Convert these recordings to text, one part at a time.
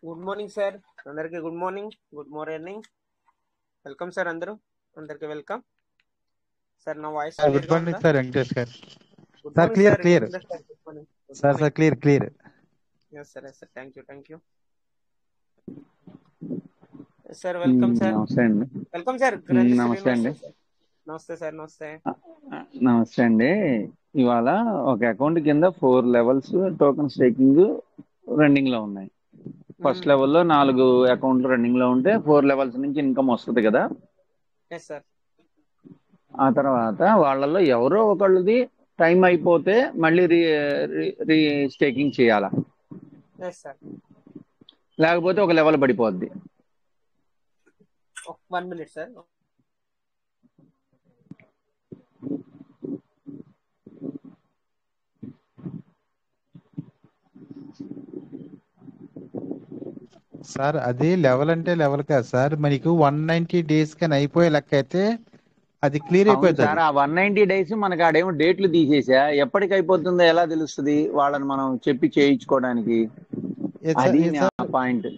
Good morning sir. అందరికీ good morning, good morning. Welcome sir. అందరికీ welcome sir. నా voice good క్లియర్గా morning ఉందా? సార్ వెంకటేష్ గారు. Good sir morning clear sir. Clear Venkatesh గారు, good morning. Good sir morning. Clear clear. Yes sir, yes sir. Thank you sir. Welcome sir. నమస్తే అండి. Welcome sir. Granthi నమస్తే అండి. శ్రీనివాసన్ సార్. నమస్తే సార్. నమస్తే. నమస్తే అండి. ఇవాళ ఒక అకౌంట్ కింద 4 లెవెల్స్ టోకెన్ స్టేకింగ్ రన్నింగ్ లో ఉన్నాయి. ఫస్ట్ లెవెల్లో 4 అకౌంట్లు రన్నింగ్ లో ఉంటే 4 లెవెల్స్ నుంచి ఇన్కమ్ వస్తుంది కదా. Yes sir. ఆ తర్వాత వాళ్ళల్లో ఎవరో ఒకళ్ళది టైం అయిపోతే మళ్ళీ రీ స్టేకింగ్ చేయాలా, ఎస్ సార్. లేకపోతే ఒక లెవెల్ పడిపోద్ది. 1 minute సార్. సార్ అది లెవెల్ అంటే లెవెల్ కాదు సార్, మనకు 190 days కానీ అయిపోయే లెక్క అయితే అది క్లియర్ అవును అయిపోతుంది. సార్, ఆ 190 days మనకి ఆడేమో డేట్లు తీసేసా, ఎప్పటికి అయిపోతుందో ఎలా తెలుస్తుంది వాళ్ళని మనం చెప్పి చేయించుకోవడానికి? అది నా పాయింట్.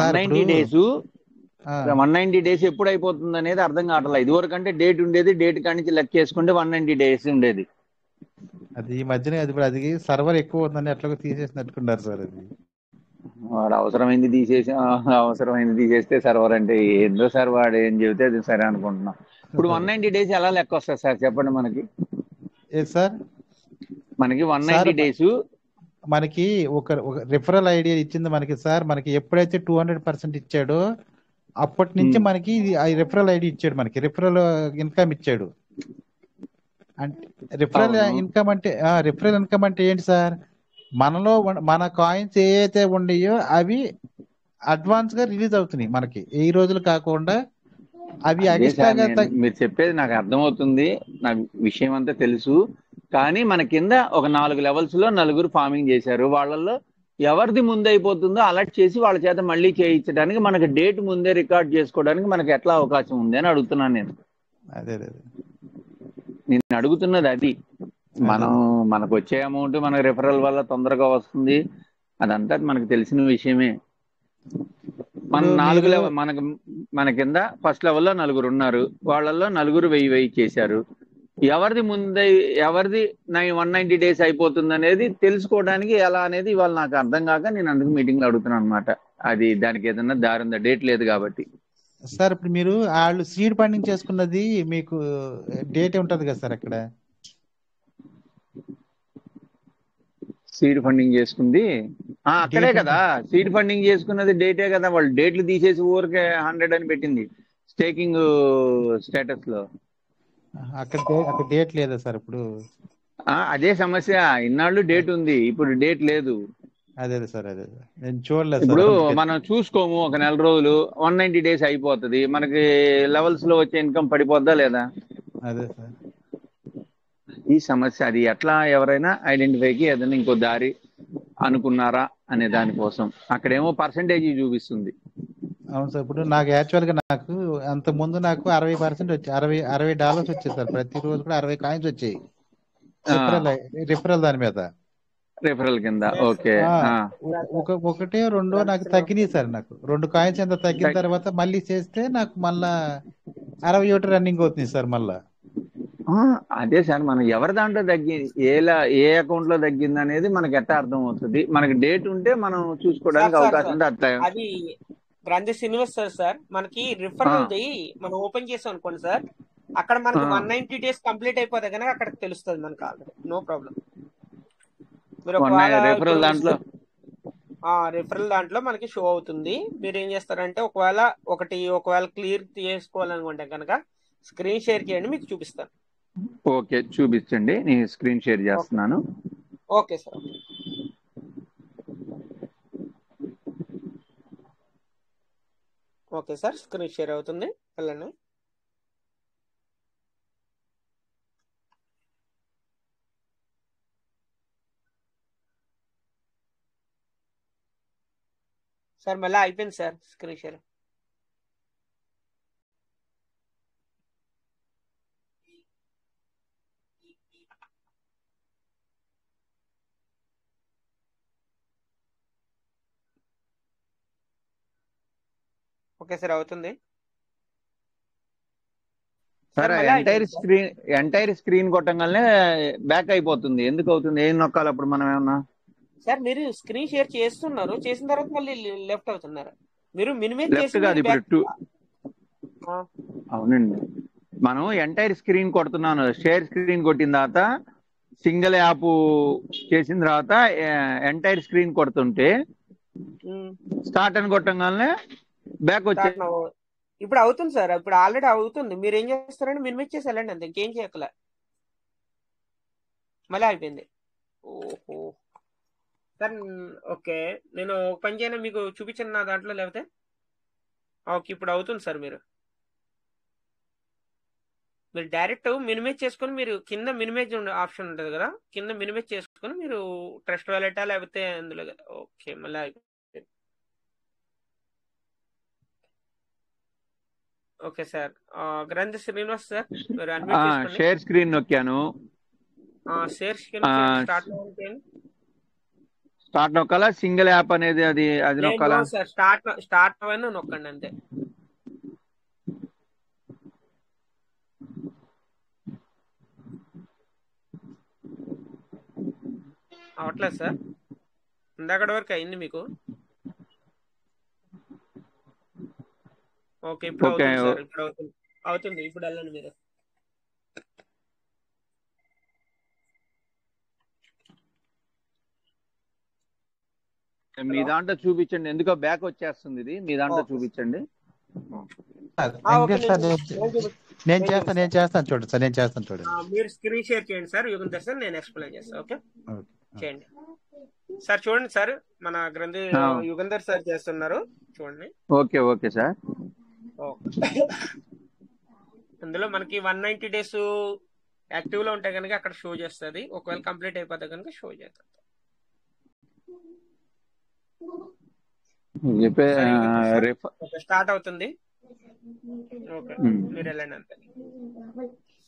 190 days 190 days ఎప్పుడు అయిపోతుంది అనేది అర్థం కావట్లేదు. ఇదివరకు అంటే డేట్ ఉండేది, డేట్ కాడి నుంచి లెక్క చేసుకుంటే 190 days ఉండేది. అది ఈ మధ్యన అది సర్వర్ ఎక్కువ ఉందని ఎట్లా తీసేసినట్టుకున్నారు సార్. అది వాడు అవసరమైంది తీసేస్తే సర్వర్ అంటే ఏందో సార్, వాడు ఏం చెబితే అది సరే అనుకుంటున్నాం. ఇప్పుడు 190 days ఎలా లెక్క వస్తుంది సార్ చెప్పండి మనకి? సార్ మనకి 190 days మనకి ఒక రిఫరల్ ఐడియా ఇచ్చింది మనకి సార్. మనకి ఎప్పుడైతే 200% ఇచ్చాడో అప్పటి నుంచి మనకి రిఫరల్ ఐడి ఇచ్చాడు, మనకి రిఫరల్ ఇన్కమ్ ఇచ్చాడు. అంటే రిఫరల్ ఇన్కమ్ అంటే ఏంటి సార్? మనలో మన కాయిన్స్ ఏవైతే ఉన్నాయో అవి అడ్వాన్స్ గా రిలీజ్ అవుతున్నాయి మనకి, ఈ రోజులు కాకుండా అవి ఎక్స్ట్రాగా. మీరు చెప్పేది నాకు అర్థమవుతుంది, నాకు విషయం అంతా తెలుసు. కానీ మన కింద ఒక 4 లెవెల్స్ లో 4 ఫార్మింగ్ చేశారు. వాళ్ళల్లో ఎవరిది ముందు అయిపోతుందో అలర్ట్ చేసి వాళ్ళ చేత మళ్ళీ చేయించడానికి మనకి డేట్ ముందే రికార్డ్ చేసుకోవడానికి మనకి ఎట్లా అవకాశం ఉంది అని అడుగుతున్నాను నేను. నేను అడుగుతున్నది అది. మనకు వచ్చే అమౌంట్ మన రిఫరల్ వల్ల తొందరగా వస్తుంది, అదంతా మనకు తెలిసిన విషయమే. మన కింద ఫస్ట్ లెవెల్లో 4 ఉన్నారు, వాళ్ళల్లో 4 1000 చేశారు. ఎవరిది 190 days అయిపోతుంది అనేది తెలుసుకోవడానికి ఎలా అనేది ఇవాళ నాకు అర్థం కాక నేను అందుకు మీటింగ్ లో అడుగుతున్నాను అనమాట. అది దానికి ఏదన్నా దారి ఉందా? డేట్ లేదు కాబట్టి. సార్ ఇప్పుడు మీరు వాళ్ళు సీడ్ ఫండింగ్ చేసుకున్నది మీకు డేట్ ఉంటది కదా సార్? అక్కడ సీడ్ ఫండింగ్ చేసుకుంది అక్కడే కదా. సీడ్ ఫండింగ్ చేసుకున్నది డేటే కదా. వాళ్ళు డేట్లు తీసేసి ఊరికే 100 అని పెట్టింది స్టేకింగ్ స్టేటస్ లో. అక్కడ డేట్ లేదా సార్ ఇప్పుడు? అదే సమస్య. ఇన్నాళ్ళు డేట్ ఉంది, ఇప్పుడు డేట్ లేదు. అదే సార్, అదే నేను చూడలేదు. ఇప్పుడు మనం చూసుకోము, ఒక నెల రోజులు 190 days అయిపోతుంది, మనకి లెవెల్స్ లో వచ్చే ఇన్కమ్ పడిపోద్దా లేదా? అదే సార్ ఈ సమస్య. అది ఎట్లా ఎవరైనా ఐడెంటిఫైకి ఏదైనా ఇంకో దారి అనుకున్నారా అనే దానికోసం. అక్కడేమో పర్సంటేజ్ చూపిస్తుంది. అవును సార్. ఇప్పుడు నాకు యాక్చువల్ గా నాకు అంత ముందు నాకు 60% వచ్చాయి, $60 వచ్చాయి సార్. ప్రతిరోజు కూడా 60 కాయిన్స్ వచ్చాయి రిఫరల్ దాని మీద, రిఫరల్ కింద. ఓకే. ఒకటే రెండో నాకు తగ్గినాయి సార్. నాకు 2 కాయిన్స్ ఎంత తగ్గిన తర్వాత మళ్ళీ చేస్తే నాకు మళ్ళా 61 రన్నింగ్ అవుతుంది సార్ మళ్ళా. అదే సార్, మనం ఎవరి దాంట్లో ఏ అకౌంట్ లో తగ్గింది అనేది మనకి ఎట్లా అర్థం అవుతుంది? మనకి డేట్ ఉంటే మనం చూసుకోవడానికి అవకాశం ఉంటే అట్లా. అది గ్రంథి శ్రీనివాస్ సార్, మనకి రిఫరల్ ది మనం ఓపెన్ చేసాం అనుకోండి సార్, అక్కడ మనకి 190 days కంప్లీట్ అయిపోతే కనుక అక్కడ తెలుస్తుంది మనకి ఆల్రెడీ. No problem. మీరు రిఫరల్ దాంట్లో మనకి షో అవుతుంది. మీరు ఏం చేస్తారంటే ఒకవేళ క్లియర్ చేసుకోవాలనుకుంటే కనుక స్క్రీన్ షేర్ చేయండి, మీకు చూపిస్తాను. ఓకే, చూపించండి. నేను స్క్రీన్ షేర్ చేస్తున్నాను. Okay sir. Okay sir, screen share అవుతుంది, వెళ్ళండి. సార్ మళ్ళీ అయిపోయింది sir screen share. Okay sir అవుతుంది సార్ సార్ మళ్ళీ అయిపోయింది సార్. ఎంటైర్ స్క్రీన్ కొట్టంగానే బ్యాక్ అయిపోతుంది. ఎందుకు అవుతుంది? ఏం నొక్కాలి అప్పుడు మనం ఏమన్నా? సార్ మీరు స్క్రీన్ షేర్ చేస్తున్నారు, చేసిన తర్వాత మళ్ళీ లెఫ్ట్ అవుతున్నారు. మీరు మినిమైజ్ లెఫ్ట్ చేసి కాదు, మీరు ఇప్పుడు బ్యాక్. అవునండి, మనం ఎంటైర్ స్క్రీన్ కొడుతున్నాను. షేర్ స్క్రీన్ కొట్టిన తర్వాత సింగిల్ యాప్ చేసిన తర్వాత ఎంటైర్ స్క్రీన్ కొడుతుంటే స్టార్ట్ అని కొట్టంగానే బ్యాక్ వచ్చే. ఇప్పుడు అవుతుంది సార్, ఇప్పుడు ఆల్రెడీ అవుతుంది. మీరు ఏం చేస్తారంటే మినిమైజ్ చేసి వెళ్ళండి అంతే, ఇంకేం చేయకలే. మళ్ళీ అయిపోయింది. ఓహో సార్ ఓకే, నేను ఒక పని చేయను, మీకు చూపించాను నా దాంట్లో లేకపోతే. ఓకే ఇప్పుడు అవుతుంది సార్. మీరు డైరెక్ట్ మినిమైజ్ చేసుకొని మీరు కింద మినిమైజ్ ఆప్షన్ ఉంటుంది కదా, కింద మినిమైజ్ చేసుకొని మీరు ట్రస్ట్ వాలెటా లేకపోతే అందులో కదా. ఓకే మళ్ళీ అయిపోయింది. Okay sir, Granthi Srinivas sir మీరు అన్మ్యూట్ చేసుకోండి. షేర్ స్క్రీన్ నొక్కాను. షేర్ స్క్రీన్ స్టార్ట్ స్టార్ట్ నొక్కాలా? సింగిల్ యాప్ అనేది అది నొక్కాలా? సార్ స్టార్ట్ అవన్నీ నొక్కండి అంతే. అవట్లేదు సార్, ఇందాకటి వరకు అయింది మీకు. ఓకే ఇప్పుడు అవుతుంది సార్, ఇప్పుడు అవుతుంది. ఇప్పుడు వెళ్ళండి మీరు. మీ దాంట్లో చూపించండి, ఎందుకో బ్యాక్ వచ్చేస్తుంది. ఇది మీ దాంట్లో చూపించండి. నేను చేస్తాను చూడండి సార్, నేను చేస్తాను చూడండి. మీరు స్క్రీన్ షేర్ చేయండి సార్, యుగంధర్ సార్, నేను ఎక్స్ప్లెయిన్ చేస్తాను. ఓకే చేయండి సార్. చూడండి సార్, మన గ్రంథి యుగంధర్ సార్ చేస్తున్నారు, చూడండి. Okay okay sir. అందులో మనకి 190 days యాక్టివ్ లో ఉంటే కనుక అక్కడ షో చేస్తుంది. ఒకవేళ కంప్లీట్ అయిపోతే కనుక షో చేస్తుంది. స్టార్ట్ అవుతుంది. ఓకే మీరు వెళ్ళండి అంతే.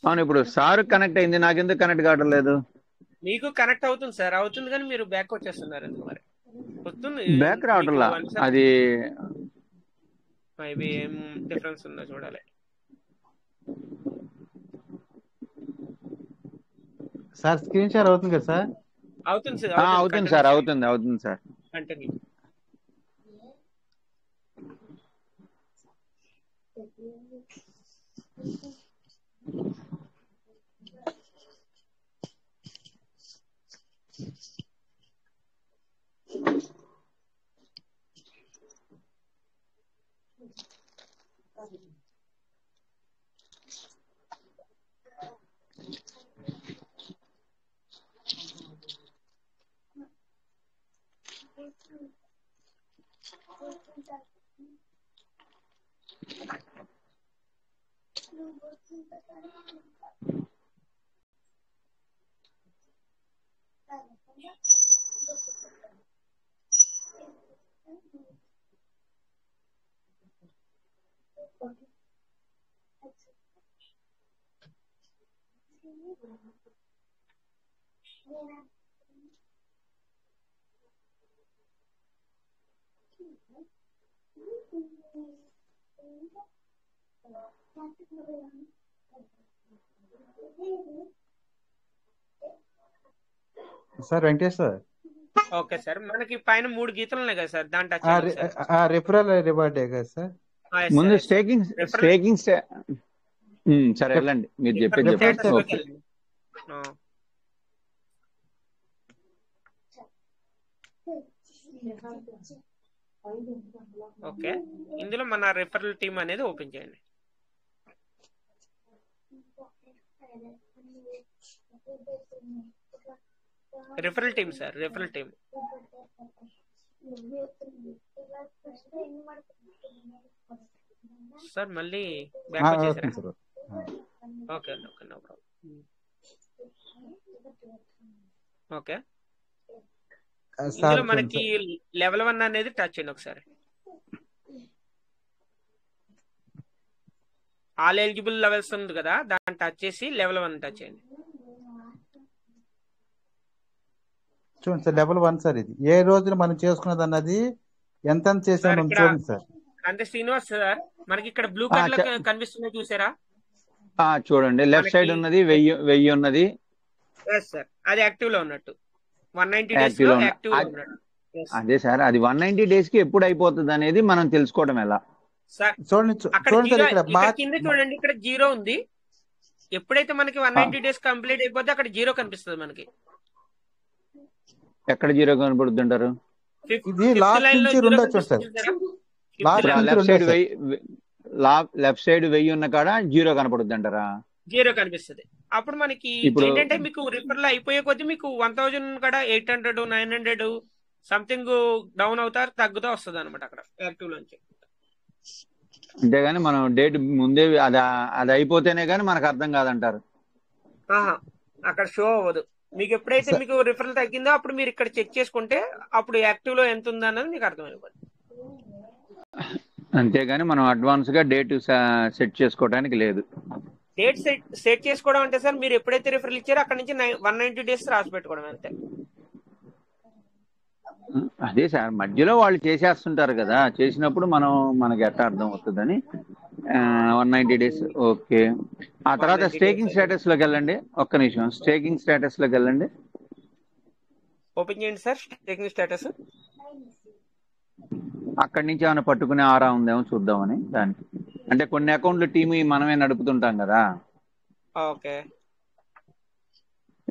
అవును, ఇప్పుడు సార్ కనెక్ట్ అయింది, నాకెందుకు కనెక్ట్ కావడం లేదు? మీకు కనెక్ట్ అవుతుంది సార్, అవుతుంది కానీ మీరు బ్యాక్ వచ్చేస్తున్నారు ఎందుకు మరి? వస్తుంది, బ్యాక్ రావట్లా. అది మేబీ ఏం డిఫరెన్స్ ఉందో చూడాలి. సార్ స్క్రీన్ షేర్ అవుతుంది కదా సార్? అవుతుంది సార్, అవుతుంది సార్, అవుతుంది sir. Continue. Sir Venkatesh sir. Okay sir, మనకి పైన 3 గీతలు ఉన్నాయి కదా సార్, దాని టచ్ రిఫరల్ రివార్డ్ కదా సార్? ముందు స్టేకింగ్ సరే వెళ్ళండి, మీరు చెప్పేది చెప్పండి. ఓకే ఇందులో మన రిఫరల్ టీమ్ అనేది ఓపెన్ చేయండి. Referral team sir, referral team. Sir మళ్ళీ బ్యాక్ వచ్చేసారా? Okay okay no problem. Okay ఇందులో మనకి లెవెల్ 1 అనేది టచ్ చేయండి ఒకసారి. ఆల్ ఎలిజిబుల్ లెవెల్స్ ఉంది కదా, దాన్ని టచ్ చేసి లెవెల్ 1 టచ్ చేయండి. చూడండి సార్, లెవెల్ 1 సార్. ఇది ఏ రోజున మనం చేసుకున్నది అన్నది ఎంత చేసాము చూడండి సార్. అంతే శ్రీనివాస్ సార్, మనకి ఇక్కడ బ్లూ కలర్ లో కనిపిస్తుంది చూసారా? చూడండి, లెఫ్ట్ సైడ్ ఉన్నది 1000 ఉన్నది. సార్ అది యాక్టివ్ లో ఉన్నట్టు, 190 డేస్ లో యాక్టివ్ లో ఉన్నట్టు. అదే సార్, అది 190 డేస్ కి ఎప్పుడు అయిపోతుంది అనేది మనం తెలుసుకోవడం ఎలా? సార్ చూడండి కింద చూడండి, ఇక్కడ 0 ఉంది. ఎప్పుడైతే మనకి 190 డేస్ కంప్లీట్ అయిపోతే అక్కడ 0 కనిపిస్తుంది మనకి. ఎక్కడ 0 కనబడుతుంది అంటారు? లెఫ్ట్ సైడ్ 1000 ఉన్న కాడ 0 కనపడుద్ది అంటారా? 0 కనిపిస్తుంది. అప్పుడు మనకి ఏంటంటే మీకు రిఫర్ లో అయిపోయే కొద్ది మీకు 1000 కాడ 800 900 సంథింగ్ డౌన్ అవుతారు, తగ్గుతూ వస్తుంది అనమాట అక్కడ యాక్టివ్ లోంచి. అంతేగాని మనం డేట్ ముందే అది అయిపోతేనే గానీ మనకు అర్థం కాదంటారు. అక్కడ షో అవ్వదు. మీకు ఎప్పుడైతే మీకు రిఫరల్ తగ్గిందో అప్పుడు మీరు ఇక్కడ చెక్ చేసుకుంటే అప్పుడు యాక్టివ్ లో ఎంత ఉందన్నది మీకు అర్థమైపోతుంది. అంతేగాని మనం అడ్వాన్స్ గా డేట్ సెట్ చేసుకోవడానికి లేదు. డేట్ సెట్ చేసుకోవడం అంటే సార్, మీరు ఎప్పుడైతే రిఫరల్ ఇచ్చారో అక్కడ నుంచి 190 డేస్ రాసి పెట్టుకోవడం అంతే. అదే సార్, మధ్యలో వాళ్ళు చేసేస్తుంటారు కదా, చేసినప్పుడు మనకి ఎట్లా అర్థం అవుతుందని 190 డేస్. ఓకే, ఆ తర్వాత స్టేకింగ్ స్టేటస్ లోకి వెళ్ళండి. ఒక్క నిమిషం, స్టేకింగ్ స్టేటస్ లోకి వెళ్ళండి. ఓపెన్ చేయండి సార్ స్టేకింగ్ స్టేటస్. అక్కడి నుంచి ఏమైనా పట్టుకునే ఆరా ఉందేమో చూద్దామని దానికి. అంటే కొన్ని అకౌంట్లు టీమ్ మనమే నడుపుతుంటాం కదా. ఓకే,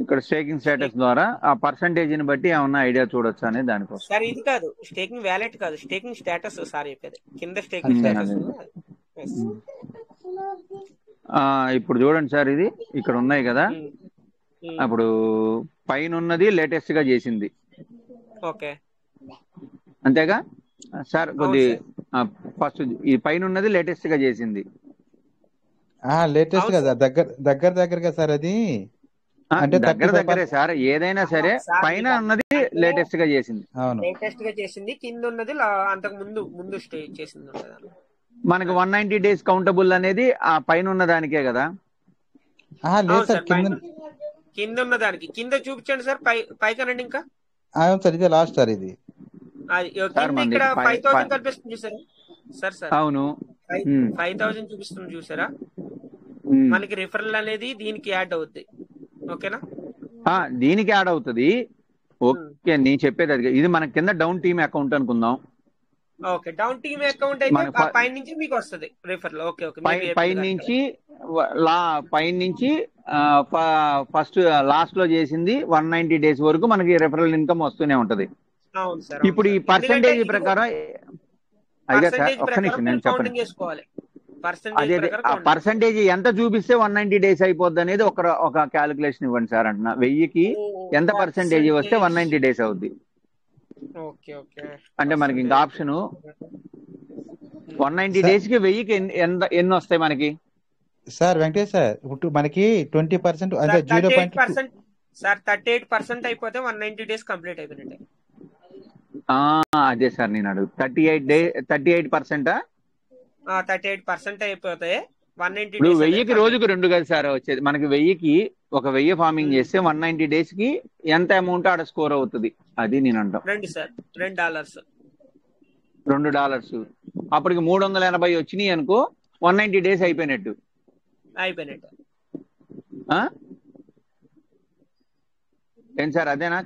ఇక్కడ స్టేకింగ్ స్టేటస్ ద్వారా ఆ పర్సంటేజ్ ని బట్టి ఏమన్నా ఐడియా చూడొచ్చు అని దానికోసం. సార్ ఇది కాదు స్టేకింగ్ వ్యాలెట్ కాదు, స్టేకింగ్ స్టేటస్ సార్ చెప్పేది. కింద స్టేకింగ్ స్టేటస్. ఇప్పుడు చూడండి సార్, ఇది ఇక్కడ ఉన్నాయి కదా. అప్పుడు పైన ఉన్నది లేటెస్ట్ గా చేసింది. ఓకే, అంతేగా సార్? కొద్ది ఫస్ట్ ఈ పైన ఉన్నది లేటెస్ట్ గా చేసింది. లేటెస్ట్ కదా, దగ్గరగా సార్. అది అంటే దగ్గరే సార్, ఏదైనా సరే పైన ఉన్నది లేటెస్ట్ గా చేసింది. అవును, లేటెస్ట్ గా చేసింది. కింద ఉన్నది అంతకు ముందు స్టే చేసింది. మనకి 190 డేస్ కౌంటబుల్ అనేది ఆ పైన ఉన్న దానికే కదా. కింద ఉన్న దానికి కింద చూపించండి సార్, పైకనండి ఇంకా. సార్ ఇదే లాస్ట్ సార్. ఇది ఇక్కడ 5000 కనిపిస్తుంది చూసారా సార్? అవును, 5000 చూపిస్తుంది చూసారా? మనకి రిఫరల్ అనేది దీనికి యాడ్ అవుద్ది. ఓకేనా? దీనికి యాడ్ అవుతుంది. ఓకే, నేను చెప్పేది అది. ఇది మన కింద డౌన్ టీమ్ అకౌంట్ అనుకుందాం. ఓకే, డౌన్ టీమ్ అకౌంట్ అయితే పై నుంచి మీకు వస్తుంది రిఫరల్. ఓకే ఓకే, పై నుంచి ఫస్ట్ లాస్ట్ లో చేసింది 190 డేస్ వరకు మనకి రిఫరల్ ఇన్కమ్ వస్తూనే ఉంటది. అవును సార్. ఇప్పుడు ఈ పర్సంటేజ్ ప్రకారం అదే సార్, ఒక్క నిమిషం నేను చెప్పండి. పర్సంటేజ్ ఎంత చూపిస్తే 190 డేస్ అయిపోద్ది అనేది ఒక క్యాలిక్యులేషన్ ఇవ్వండి సార్ అంటున్నా. 1000కి ఎంత పర్సంటేజ్ వస్తే 190 డేస్ అవుద్ది. అంటే మనకి ఇంకా ఆప్షన్ 190 డేస్ కి 1000కి ఎన్ని వస్తాయి మనకి సార్? వెంకటేష్ సార్, ఇప్పుడు మనకి 20% అంటే 0.2 సార్ 38% అయిపోతే 190 డేస్ కంప్లీట్ అయిపోయినట్టే. అదే సార్ నేను అడుగు. 38% 38% అయిపోతే 190 ఇప్పుడు 1000కి రోజుకు 2 కదా సార్ వచ్చేది. మనకి 1000కి 1000 ఫార్మింగ్ చేస్తే 190 డేస్ కి ఎంత అమౌంట్ ఆడ స్కోర్ అవుతుంది అది నేను అంటాం. $2 సార్, $2. $2 అప్పటికి 380 వచ్చినాయి అనుకో, 190 డేస్ అయిపోయినట్టు. ఏం సార్ అదేనా?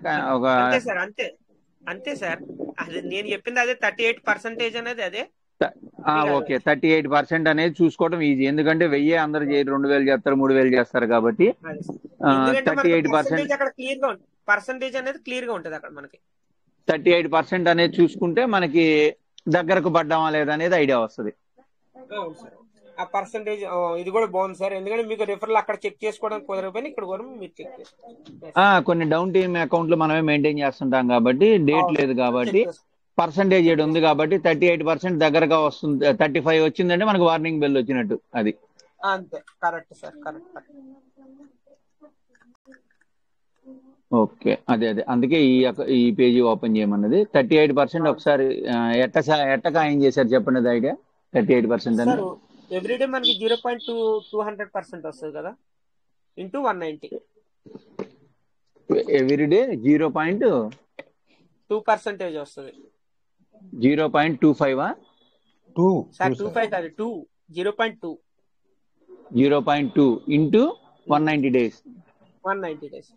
అంతే సార్, అది నేను చెప్పింది అదే. 38% అనేది అదే. ఓకే, 38% అనేది చూసుకోవడం ఈజీ. ఎందుకంటే 1000 అందరు 2000 చేస్తారు, 3000 చేస్తారు కాబట్టి 38% అక్కడ క్లియర్ గా ఉంటుంది. పర్సంటేజ్ అనేది క్లియర్ గా ఉంటుంది అక్కడ మనకి. 38% అనేది చూసుకుంటే మనకి దగ్గరకు పడ్డామా లేదా అనేది ఐడియా వస్తుంది. ఆ పర్సంటేజ్ ఇది కూడా బాగుంది సార్. ఎందుకంటే మీకు రిఫరల్ అక్కడ చెక్ చేసుకోవడానికి కుదరకపోయినా ఇక్కడ కూడా మీరు చెక్ చేసుకోవచ్చు. కొన్ని డౌన్ టీమ్ అకౌంట్లు మనమే మెయింటైన్ చేస్తుంటాం కాబట్టి డేట్ లేదు కాబట్టి పర్సంటేజ్ ఏడు ఉంది కాబట్టి 38% దగ్గరగా వస్తుంది. 35 వచ్చిందంటే మనకు వార్నింగ్ బెల్ వచ్చినట్టు. అది అంతే. Correct sir, correct. ఓకే, అదే అందుకే ఈ పేజీ ఓపెన్ చేయమన్నది. 38% ఒకసారి ఎట్ట ఖాయం చేశారు చెప్పండి ఐడియా. 38% అని ఎవ్రీడే మనకి 0.200% వస్తుంది కదా, ఇంటూ 190. ఎవ్రీడే 0.2% వస్తుంది. 0.25 టూ సార్ టూ 2.5 కాదు 2 0.2 0.2 ఇంటూ 190 days 190 days.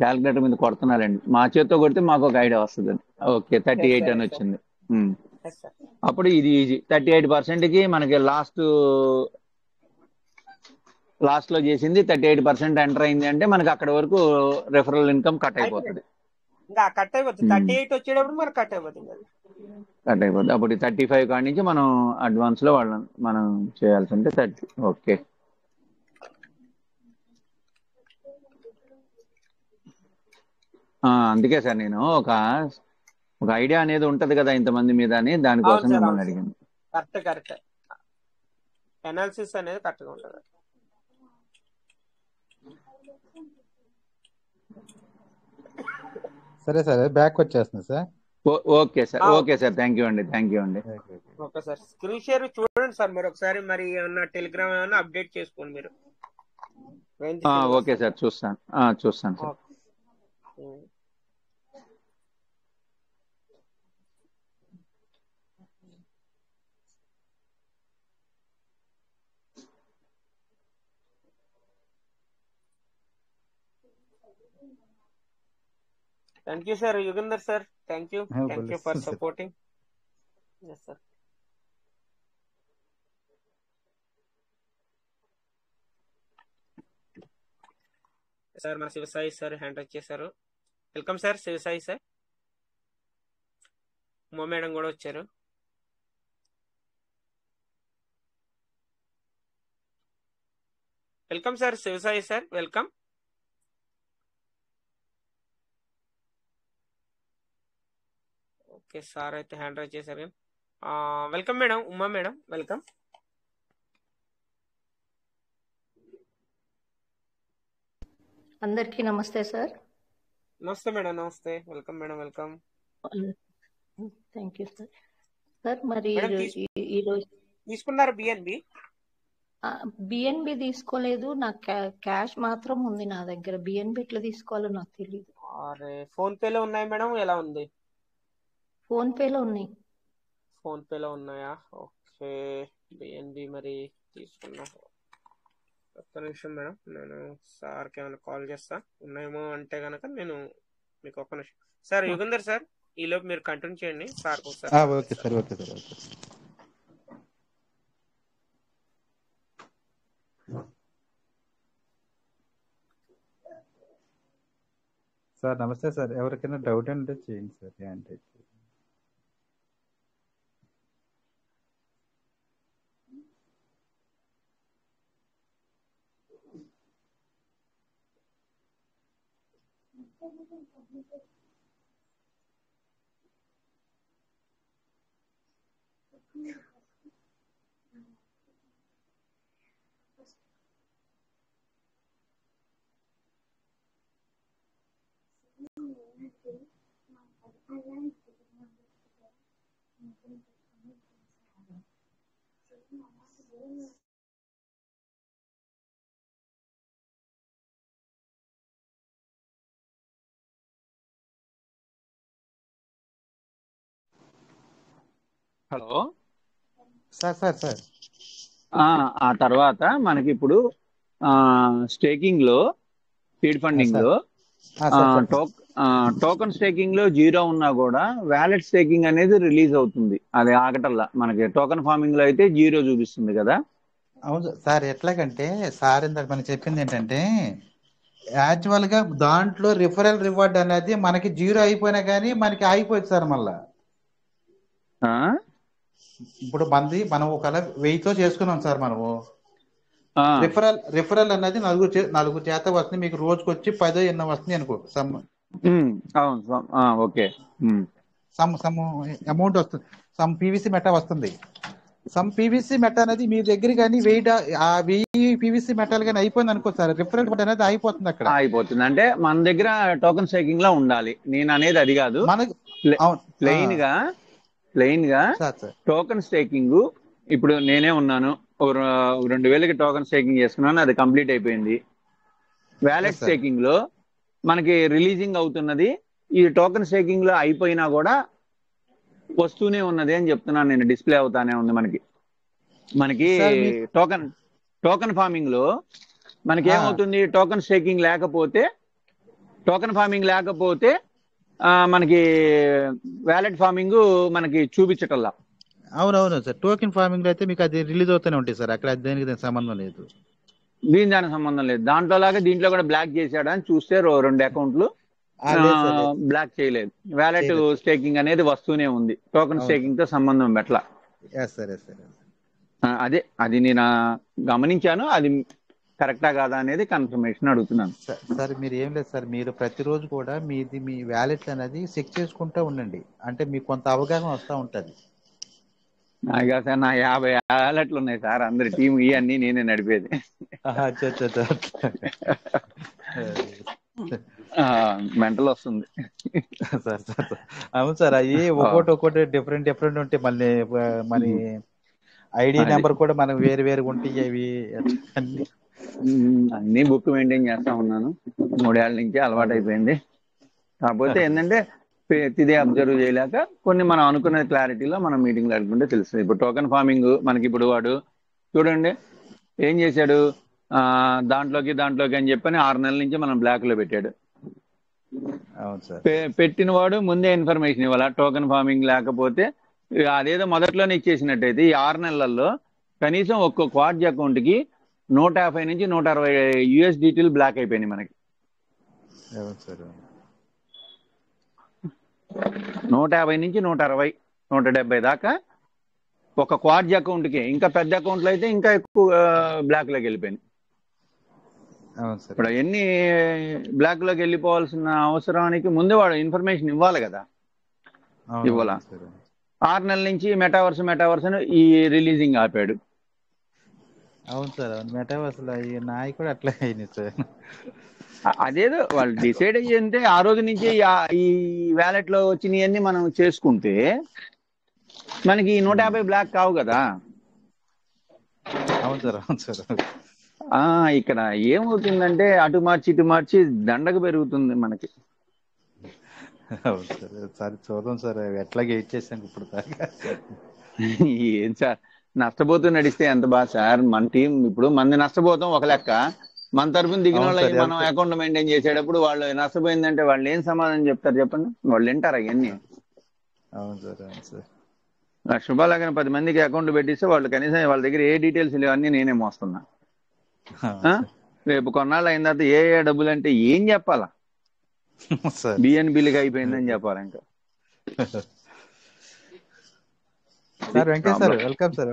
క్యాలిక్యులేటర్ మీద కొడుతున్నారండి. మా చేత్తో కొడితే మాకు ఒక ఐడియా వస్తుంది. ఓకే, 38 అని వచ్చింది. Yes, sir. అప్పుడు ఇది ఈజీ. 38% కి మనకి లాస్ట్ లో చేసింది 38% ఎంటర్ అయింది అంటే మనకి అక్కడ వరకు రెఫరల్ ఇన్కమ్ కట్ అయిపోతుంది. ఇంకా కట్ అయిపోతుంది. 38 వచ్చేటప్పుడు మనకు కట్ అయిపోతుంది. అప్పుడు 35 కాడి నుంచి మనం అడ్వాన్స్ లో మనం చేయాల్సి ఉంటే 30. ఓకే, అందుకే సార్ నేను ఒక ఐడియా అనేది ఉంటది కదా ఇంతమంది మీద అని, దానికోసం మిమ్మల్ని అడిగాను. కరెక్ట్ అనాలిసిస్ అనేది కరెక్ట్ గా ఉంటుంది. సరే సార్, బ్యాక్ వచ్చేస్తుంది sir. Okay sir, thank you అండి. ఓకే సార్, స్క్రీన్ షేర్ చూడండి సార్ మీరు ఒకసారి. మరి ఏమన్నా టెలిగ్రామ్ ఏమన్నా అప్డేట్ చేసుకోండి మీరు. ఓకే సార్, చూస్తాను sir. Thank you, sir. Yugandhar, sir. Thank you for supporting. Yes, sir. Sir మన శివసాయి సార్ హ్యాండ్ రైజ్ చేశారు. Welcome sir Shivasai sir. Uma madam కూడా వచ్చారు. Welcome sir Shivasai sir, welcome. Okay sir అయితే హ్యాండ్ రైజ్ చేశారు. Welcome madam, Uma madam welcome. అందరికీ నమస్తే sir. నమస్తే madam, నమస్తే. Welcome madam, welcome. Thank you sir. Sir మరి ఈరోజు తీసుకున్నారు బిఎన్బి తీసుకోలేదు. నాకు క్యాష్ మాత్రం ఉంది నా దగ్గర. బిఎన్బి ఎట్లా తీసుకోవాలో నాకు తెలియదు. అరే ఫోన్ పేలో ఉన్నాయి మేడం, ఎలా ఉంది? ఫోన్ పేలో ఉన్నాయి. ఫోన్ పేలో ఉన్నాయా? ఓకే, బిఎన్బి మరి తీసుకున్నా. ఒక్క నిమిషం మేడం, నేను సార్కి ఏమైనా కాల్ చేస్తా. ఉన్నాయేమో అంటే కనుక నేను మీకు ఒక్క నిమిషం. సార్ యుగంధర్ సార్, ఈలోపు మీరు కంటిన్యూ చేయండి. Sir okay sir, okay sir. Sir నమస్తే సార్. ఎవరికైనా డౌట్ అంటే చేయండి sir. Hand rise. Hello sir. ఆ తర్వాత మనకి ఇప్పుడు స్టేకింగ్ లో, సీడ్ ఫండింగ్ లో, టోకన్ స్టేకింగ్ లో 0 ఉన్నా కూడా వ్యాలెట్ స్టేకింగ్ అనేది రిలీజ్ అవుతుంది. అది ఆగటల్లా. మనకి టోకన్ ఫార్మింగ్ లో అయితే 0 చూపిస్తుంది కదా. అవును సార్. ఎట్లాగంటే సార్ ఇందాక మనకి చెప్పింది ఏంటంటే, యాక్చువల్ గా దాంట్లో రిఫరల్ రివార్డ్ అనేది మనకి 0 అయిపోయినా కానీ మనకి ఆగిపోయింది సార్. మళ్ళా ఇప్పుడు మనం ఒక 1000తో చేసుకున్నాం సార్. మనము రిఫరల్ అనేది నలుగురు చేత వస్తుంది. మీకు రోజుకి వచ్చి 10 ఎన్నో వస్తుంది అనుకో. ఓకే, సమ్ అమౌంట్ వస్తుంది. సమ్ పీవీసీ మెటా వస్తుంది. సమ్ పీవీసీ మెటా అనేది మీ దగ్గర కానీ 1000 పీవీసీ మెటాలు కానీ అయిపోయింది అనుకో సార్, రిఫరల్ అనేది అయిపోతుంది. అక్కడ అయిపోతుంది అంటే మన దగ్గర టోకన్ స్టేకింగ్ లో ఉండాలి. నేను అనేది అది కాదు. మనకు ప్లెయిన్ గా టోకన్ స్టేకింగ్. ఇప్పుడు నేనే ఉన్నాను, 2000కి టోకన్ స్టేకింగ్ చేసుకున్నాను, అది కంప్లీట్ అయిపోయింది. వ్యాలెట్ స్టేకింగ్ లో మనకి రిలీజింగ్ అవుతున్నది. ఈ టోకన్ స్టేకింగ్ లో అయిపోయినా కూడా వస్తూనే ఉన్నది అని చెప్తున్నాను నేను. డిస్ప్లే అవుతానే ఉంది మనకి సార్ మీకు టోకన్ ఫార్మింగ్ లో మనకి ఆ, ఏమవుతుంది, టోకన్ స్టేకింగ్ లేకపోతే మనకి వ్యాలెట్ ఫార్మింగ్ మనకి చూపించటల్లా. అవునవును సార్. టోకెన్ ఫార్మింగ్ లో అయితే మీకు అది రిలీజ్ అవుతూనే ఉంటాయి సార్. అక్కడ దానికి సంబంధం లేదు. దానికి సంబంధం లేదు. దాంట్లో లాగా దీంట్లో కూడా బ్లాక్ చేశాడు అని చూస్తే 2 అకౌంట్లు లేదు సార్, లేదు బ్లాక్ చేయలేదు. వ్యాలెట్ చేయలేదు సార్. స్టేకింగ్ అనేది వస్తూనే ఉంది, టోకన్ అవును స్టేకింగ్ తో సంబంధం పెట్ల. Yes sir, yes sir. అది నేను గమనించాను. అది కరెక్టా కాదా అనేది కన్ఫర్మేషన్ అడుగుతున్నాను. సార్ మీరు ఏం లేదు సార్, మీరు ప్రతిరోజు కూడా మీ వ్యాలెట్ అనేది చెక్ చేసుకుంటూ ఉండండి. అంటే మీకు కొంత అవగాహన వస్తూ ఉంటుంది. నాగా సార్ నా 50 వ్యాలెట్లు ఉన్నాయి సార్. అందరి టీం ఇవన్నీ నేనే నడిపేది. మెంటల్ వస్తుంది సార్. అవును సార్, అవి ఒక్కోటి డిఫరెంట్ ఉంటాయి. మళ్ళీ మన ఐడి నెంబర్ కూడా మనకు వేరుగా ఉంటాయి. అవి అన్ని బుక్ మెయింటైన్ చేస్తా ఉన్నాను. 3 ఏళ్ల నుంచి అలవాటు అయిపోయింది. కాకపోతే ఏంటంటే ప్రతిదీ అబ్జర్వ్ చేయలేక కొన్ని మనం అనుకునే క్లారిటీలో మనం మీటింగ్లో అడుగుతుంటే తెలుస్తుంది. ఇప్పుడు టోకెన్ ఫార్మింగ్ మనకి ఇప్పుడు వాడు చూడండి ఏం చేశాడు, దాంట్లోకి అని చెప్పని 6 నెలల నుంచి మనం బ్లాక్ లో పెట్టాడు. అవును సార్. పెట్టిన వాడు ముందే ఇన్ఫర్మేషన్ ఇవ్వాల. టోకెన్ ఫార్మింగ్ లేకపోతే అదేదో మొదట్లోనే ఇచ్చేసినట్టయితే ఈ 6 నెలల్లో కనీసం ఒక్కో క్వార్జ్ అకౌంట్ కి 150 నుంచి 160 USDTలు బ్లాక్ అయిపోయినాయి మనకి. 150 నుంచి 160 170 దాకా ఒక క్వార్జ్ అకౌంట్ కి. ఇంకా పెద్ద అకౌంట్లు అయితే ఇంకా ఎక్కువ బ్లాక్ లోకి వెళ్ళిపోయినాయి. ఇప్పుడు ఎన్ని బ్లాక్ లోకి వెళ్ళిపోవాల్సిన అవసరానికి ముందే వాడు ఇన్ఫర్మేషన్ ఇవ్వాలి కదా, ఇవ్వాల. 6 నెలల నుంచి మెటావర్స్ ఈ రిలీజింగ్ ఆపాడు. అవును సార్, మెటావర్స్ నాయి కూడా అట్లా అయింది సార్. అదేదో వాళ్ళు డిసైడ్ అయ్యింటే ఆ రోజు నుంచి ఈ వ్యాలెట్ లో వచ్చినవన్నీ మనం చేసుకుంటే మనకి 150 బ్లాక్ కావు కదా. అవును సార్. ఇక్కడ ఏమవుతుందంటే అటు మార్చి దండకు పెరుగుతుంది మనకి. అవును సార్. చూద్దాం సార్, ఎట్లాగే ఇచ్చేసాం ఇప్పుడు దాకా. ఏం సార్, నష్టపోతూ నడిస్తే ఎంత బాగా సార్. మన టీం ఇప్పుడు మంది నష్టపోతాం ఒక లెక్క, మన తరఫున దిగిన వాళ్ళకి మనం అకౌంట్ మెయింటైన్ చేసేటప్పుడు వాళ్ళు నష్టపోయిందంటే వాళ్ళు ఏం సమాధానం చెప్తారు చెప్పండి? వాళ్ళు వింటారు అవన్నీ. అవును సార్. శుభాలాగా 10 మందికి అకౌంట్ పెట్టిస్తే వాళ్ళు కనీసం వాళ్ళ దగ్గర ఏ డీటెయిల్స్ లేవన్నీ నేనే మోస్తున్నా. రేపు కొన్నాళ్ళు అయిన తర్వాత ఏ డబ్బులు అంటే ఏం చెప్పాలా? బిఎన్బిలుగా అయిపోయిందని చెప్పాలి. ఇంకా sir Venkatesh sir, welcome sir.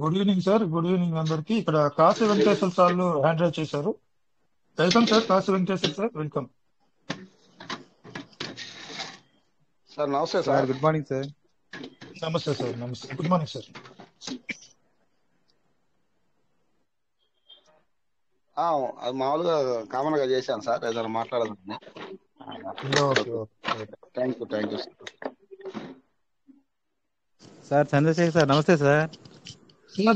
Good evening sir. Good evening అందరికి. ఇక్కడ Kashi Venkateswara sir hand raise చేశారు. Welcome sir, Kashi Venkateswara sir, welcome sir. నమస్తే సార్. Good morning sir. నమస్తే సార్. నమస్తే, గుడ్ మార్నింగ్ సార్. అది మామూలుగా కామన్ గా చేశాను సార్, ఏదైనా మాట్లాడాలని. Thank you sir. Chandrasekhar sir, నమస్తే సార్.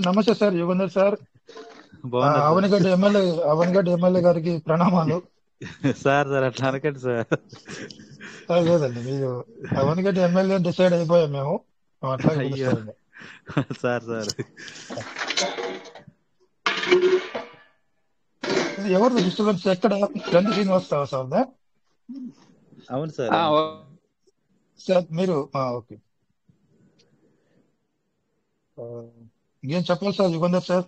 నమస్తే sir. Yugandhar sir, Avanigadda MLA గారికి ప్రణామాలు. సార్ అట్లా అనకండి సార్. లేదండి, మీరు అవనిగడ్డ ఎమ్మెల్యే డిసైడ్ అయిపోయాం మేము. అట్లా సార్ ఎవరు డిస్టర్బెన్స్? ఎక్కడ? గంధి శ్రీనివాసరావు సార్. అవును సార్. సార్ మీరు ఓకే, ఏం చెప్పాలి సార్? యుగంధర్ సార్.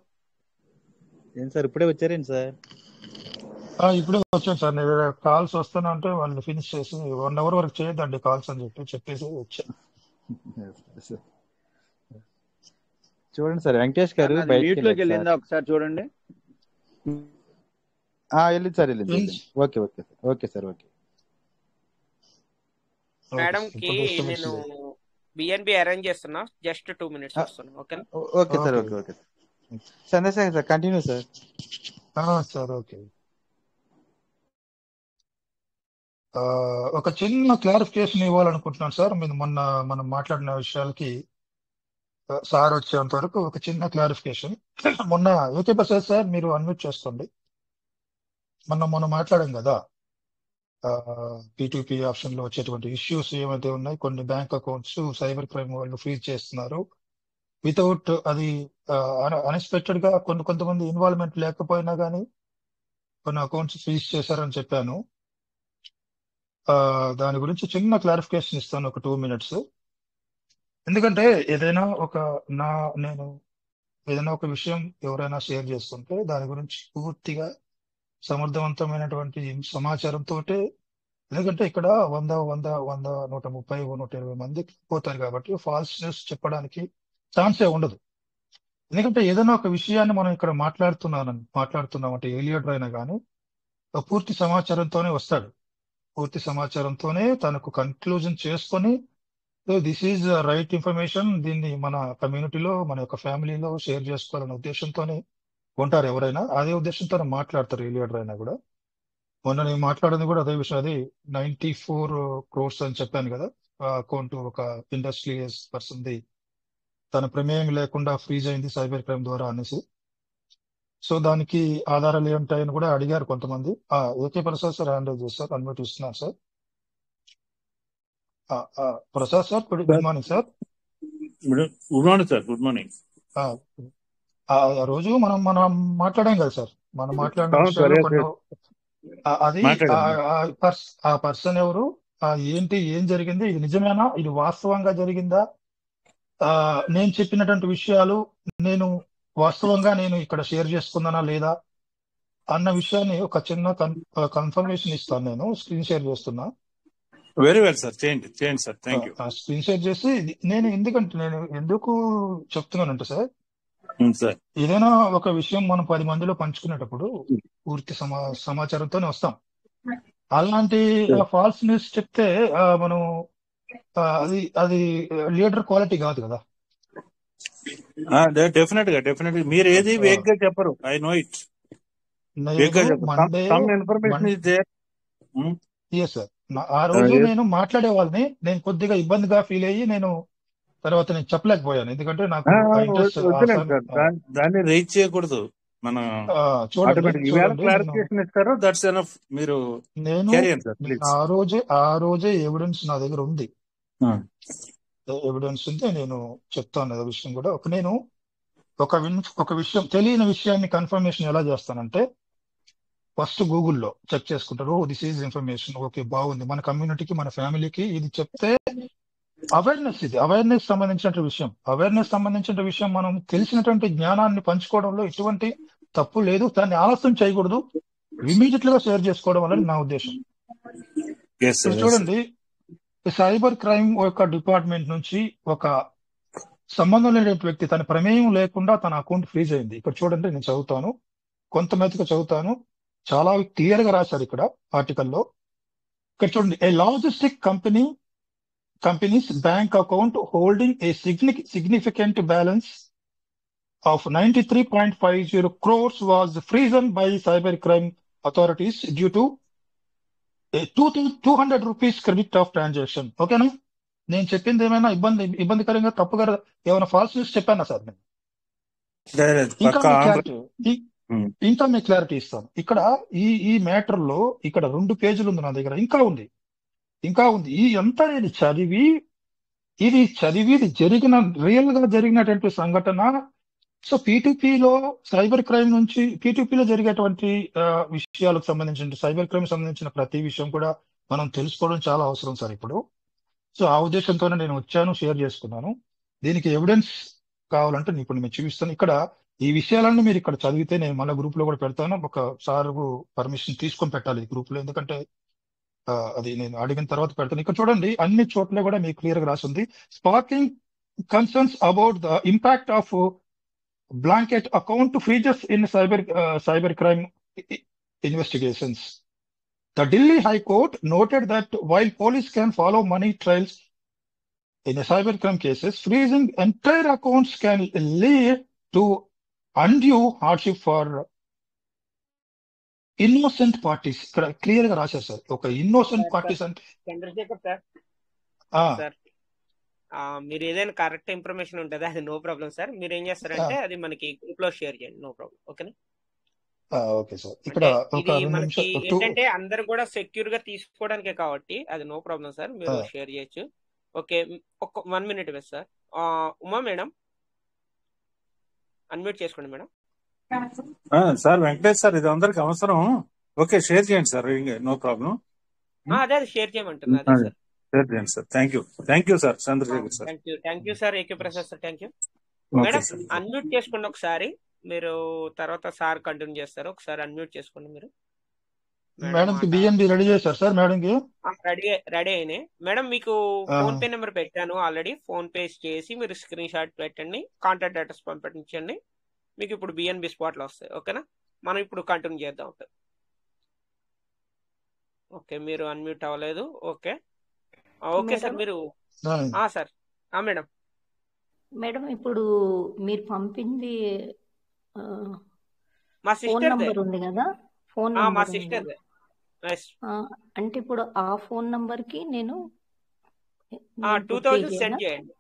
ఏం సార్ ఇప్పుడే వచ్చారేంటి సార్? ఇప్పుడే వచ్చాను సార్. నేను కాల్స్ వస్తున్నా అంటే వాళ్ళు ఫినిష్ చేసి 1 అవర్ వరకు చేయొద్దండి కాల్స్ అని చెప్పేసి వచ్చాను. చూడండి సార్, వెంకటేష్ గారు బయటలోకి వెళ్ళిందా ఒకసారి చూడండి. వెళ్ళింది సార్, వెళ్ళింది. Okay sir. మేడం కి నేను బిఎన్బి అరేంజ్ చేస్తున్నా, జస్ట్ 2 minutes వస్తున్నా. Okay sir. Chandrasekhar sir, continue sir. Sir okay. ఒక చిన్న క్లారిఫికేషన్ ఇవ్వాలనుకుంటున్నాను సార్. మీరు మొన్న మనం మాట్లాడిన విషయాలకి సార్ వచ్చేంత వరకు ఒక చిన్న క్లారిఫికేషన్. మొన్న ఏకే ప్రసాద్ సార్, మీరు అన్మ్యూట్ చేసుకోండి. మొన్న మాట్లాడాం కదా, P2P ఆప్షన్ లో వచ్చేటువంటి ఇష్యూస్ ఏమైతే ఉన్నాయి, కొన్ని బ్యాంక్ అకౌంట్స్ సైబర్ క్రైమ్ వాళ్ళు ఫ్రీజ్ చేస్తున్నారు వితౌట్ అది అన్ఎక్స్పెక్టెడ్ గా కొంతమంది ఇన్వాల్వ్మెంట్ లేకపోయినా కానీ కొన్ని అకౌంట్స్ ఫ్రీజ్ చేశారని చెప్పాను. దాని గురించి చిన్న క్లారిఫికేషన్ ఇస్తాను, ఒక 2 minutes. ఎందుకంటే ఏదైనా నేను ఏదైనా ఒక విషయం ఎవరైనా షేర్ చేసుకుంటే దాని గురించి పూర్తిగా సమర్థవంతమైనటువంటి సమాచారంతో, ఎందుకంటే ఇక్కడ 100, 130, 120 మంది పోతారు కాబట్టి ఫాల్స్ న్యూస్ చెప్పడానికి ఛాన్సే ఉండదు. ఎందుకంటే ఏదైనా ఒక విషయాన్ని మనం ఇక్కడ మాట్లాడుతున్నామంటే ఏ లీడర్ అయినా కానీ పూర్తి సమాచారంతోనే వస్తాడు. పూర్తి సమాచారంతోనే తనకు కన్క్లూజన్ చేసుకొని దిస్ ఈజ్ రైట్ ఇన్ఫర్మేషన్, దీన్ని మన కమ్యూనిటీలో మన యొక్క ఫ్యామిలీలో షేర్ చేసుకోవాలనే ఉద్దేశంతోనే ఉంటారు ఎవరైనా. అదే ఉద్దేశంతో మాట్లాడతారు ఏ లీడర్ అయినా కూడా. మొన్న నేను మాట్లాడింది కూడా అదే విషయం. అది 94 crores అని చెప్పాను కదా, అకౌంట్ ఒక ఇండస్ట్రియస్ పర్సన్ ది తన ప్రమేయం లేకుండా ఫ్రీజ్ అయింది సైబర్ క్రైమ్ ద్వారా అనేసి. సో దానికి ఆధారాలు ఏమిటాయని కూడా అడిగారు కొంతమంది. AK Prasad sir hand rise చేస్తారు, అన్మ్యూట్ ఇస్తున్నారు sir. Prasad sir, good morning sir. Good morning sir. Good morning. ఆ రోజు మనం మాట్లాడాం కదా సార్, మనం మాట్లాడిన విషయాలు కొన్ని. అది ఆ పర్సన్ ఎవరు, ఏం జరిగింది, ఇది నిజమేనా, ఇది వాస్తవంగా జరిగిందా, నేను చెప్పినటువంటి విషయాలు నేను వాస్తవంగా నేను ఇక్కడ షేర్ చేసుకున్నానా లేదా అన్న విషయాన్ని ఒక చిన్న కన్ఫర్మేషన్ ఇస్తాను. నేను స్క్రీన్ షేర్ చేస్తున్నా. వెరీ వెల్ సార్, చేయండి sir. Thank you. Screen share చేసి నేను ఎందుకు చెప్తున్నానంటే సార్, ఏదైనా ఒక విషయం మనం 10 మందిలో పంచుకునేటప్పుడు పూర్తి సమాచారంతోనే వస్తాం. అలాంటి ఫాల్స్ న్యూస్ చెప్తే మనం అది లీడర్ క్వాలిటీ కాదు కదా. డెఫినెట్ గా మీరు ఏది వేగ్ గా చెప్పరు. I know it. సార్ ఆ రోజు నేను మాట్లాడే వాళ్ళని నేను కొద్దిగా ఇబ్బందిగా ఫీల్ అయ్యి తర్వాత నేను చెప్పలేకపోయాను. ఎందుకంటే నాకు దాన్ని రీచ్ చేయకూడదు. మన ఆ రోజే ఎవిడెన్స్ నా దగ్గర ఉంది. ఎవిడెన్స్ ఉంది, నేను చెప్తాను అదే విషయం కూడా. నేను ఒక విషయం, తెలియని విషయాన్ని కన్ఫర్మేషన్ ఎలా చేస్తానంటే, ఫస్ట్ గూగుల్లో చెక్ చేసుకుంటారు, దిస్ ఈజ్ ఇన్ఫర్మేషన్, ఓకే బాగుంది, మన కమ్యూనిటీకి మన ఫ్యామిలీకి ఇది చెప్తే అవేర్నెస్ సంబంధించిన విషయం మనం తెలిసినటువంటి జ్ఞానాన్ని పంచుకోవడంలో ఎటువంటి తప్పు లేదు. దాన్ని ఆలస్యం చేయకూడదు, ఇమీడియట్ గా షేర్ చేసుకోవడం వల్ల నా ఉద్దేశం. చూడండి, సైబర్ క్రైమ్ యొక్క డిపార్ట్మెంట్ నుంచి ఒక సంబంధం లేని వ్యక్తి తన ప్రమేయం లేకుండా తన అకౌంట్ ఫ్రీజ్ అయింది. ఇక్కడ చూడండి, నేను చదువుతాను, కొంతమందికి చదువుతాను, చాలా క్లియర్ గా రాశారు ఇక్కడ ఆర్టికల్లో. ఇక్కడ చూడండి, ఏ logistic company's bank account holding a significant balance of 93.50 crores was frozen by cybercrime authorities due to a 200 rupees credit of transaction. ఓకేనా? నేను చెప్పింది ఏమైనా ఇబ్బందికరంగా తప్పుగా ఏమైనా ఫాల్స్ న్యూస్ చెప్పానా సార్? నేను ఇంకా మీ క్లారిటీ ఇస్తాను. ఇక్కడ ఈ మ్యాటర్ లో ఇక్కడ 2 పేజీలు ఉంది నా దగ్గర, ఇంకా ఉంది. ఈ అంతా నేను చదివి ఇది రియల్ గా జరిగినటువంటి సంఘటన. సో P2Pలో సైబర్ క్రైమ్ నుంచి P2Pలో జరిగేటువంటి విషయాలకు సంబంధించిన, సైబర్ క్రైమ్ సంబంధించిన ప్రతి విషయం కూడా మనం తెలుసుకోవడం చాలా అవసరం సార్ ఇప్పుడు. సో ఆ ఉద్దేశంతోనే నేను వచ్చాను, షేర్ చేసుకున్నాను. దీనికి ఎవిడెన్స్ కావాలంటే ఇప్పుడు నేను చూపిస్తాను. ఇక్కడ ఈ విషయాలన్నీ మీరు ఇక్కడ చదివితే నేను మళ్ళీ గ్రూప్ లో కూడా పెడతాను. ఒక సార్ పర్మిషన్ తీసుకొని పెట్టాలి గ్రూప్ లో, ఎందుకంటే అది నేను అడిగిన తర్వాత పెడతాను. ఇక్కడ చూడండి, అన్ని చోట్ల కూడా మీకు క్లియర్ గా రాసింది. Sparking concerns about the impact of blanket account freezes in cyber crime investigations. The Delhi High Court noted that while police can follow money trails in a cybercrime cases, freezing entire accounts can lead to undue hardship for innocent parties. ఇక్కడ clear గా రాశారు sir. ఒక innocent parties అంటే Chandrasekhar sir, మీరు ఏదైనా correct information ఉంటుందా, అది no problem sir. మీరు ఏం చేస్తారంటే అది మనకి గ్రూప్ లో షేర్ చేయండి, నో ప్రాబ్లం. ఓకేనా? Okay sir. ఇక్కడ అంటే ఒక ఇది 2 మనకి నిమిషాలు ఏంటంటే అందరు కూడా సెక్యూర్ గా తీసుకోవడానికే కాబట్టి అది నో ప్రాబ్లం సార్, మీరు షేర్ చేయొచ్చు. ఓకే, ఒక 1 minute waste sir. Uma madam unmute చేసుకోండి మేడం. సార్ వెంకటేష్ సార్, ఇది అందరికి అవసరం. ఓకే, షేర్ చేయండి సార్, నో ప్రాబ్లం. అదే అది షేర్ చేయమంటున్నా, అదే సార్. షేర్ చేయండి sir. Thank you sir Chandrasekhar sir. Thank you sir AK Prasad sir, thank you okay madam. Sir. Unmute చేసుకోండి ఒకసారి, మీరు తర్వాత సార్ కంటిన్యూ చేస్తారు. ఒకసారి అన్మ్యూట్ చేసుకోండి మీరు. మేడం కి బిఎన్బి రెడీ చేశారు సార్. మేడం కి రెడీ అయినాయి మేడం. మీకు ఫోన్ పే నెంబర్ పెట్టాను ఆల్రెడీ, ఫోన్ పే చేసి మీరు స్క్రీన్ షాట్ పెట్టండి, కాంటాక్ట్ డీటెయిల్స్ పంపించండి, మీకు ఇప్పుడు బిఎన్బి స్పాట్ లో వస్తాయి. ఓకేనా, మనం ఇప్పుడు కంటిన్యూ చేద్దాం. ఓకే, మీరు అన్మ్యూట్ అవ్వలేదు. ఓకే ఓకే సార్, మీరు సార్ మేడం. మేడం ఇప్పుడు మీరు పంపింది మా ఫోన్ సిస్టర్ నంబర్ ఉంది కదా, ఫోన్ మా నంబర్ సిస్టర్ అంటే ఇప్పుడు ఆ ఫోన్ నంబర్ కి నేను 2000 సెండ్ చేయండి.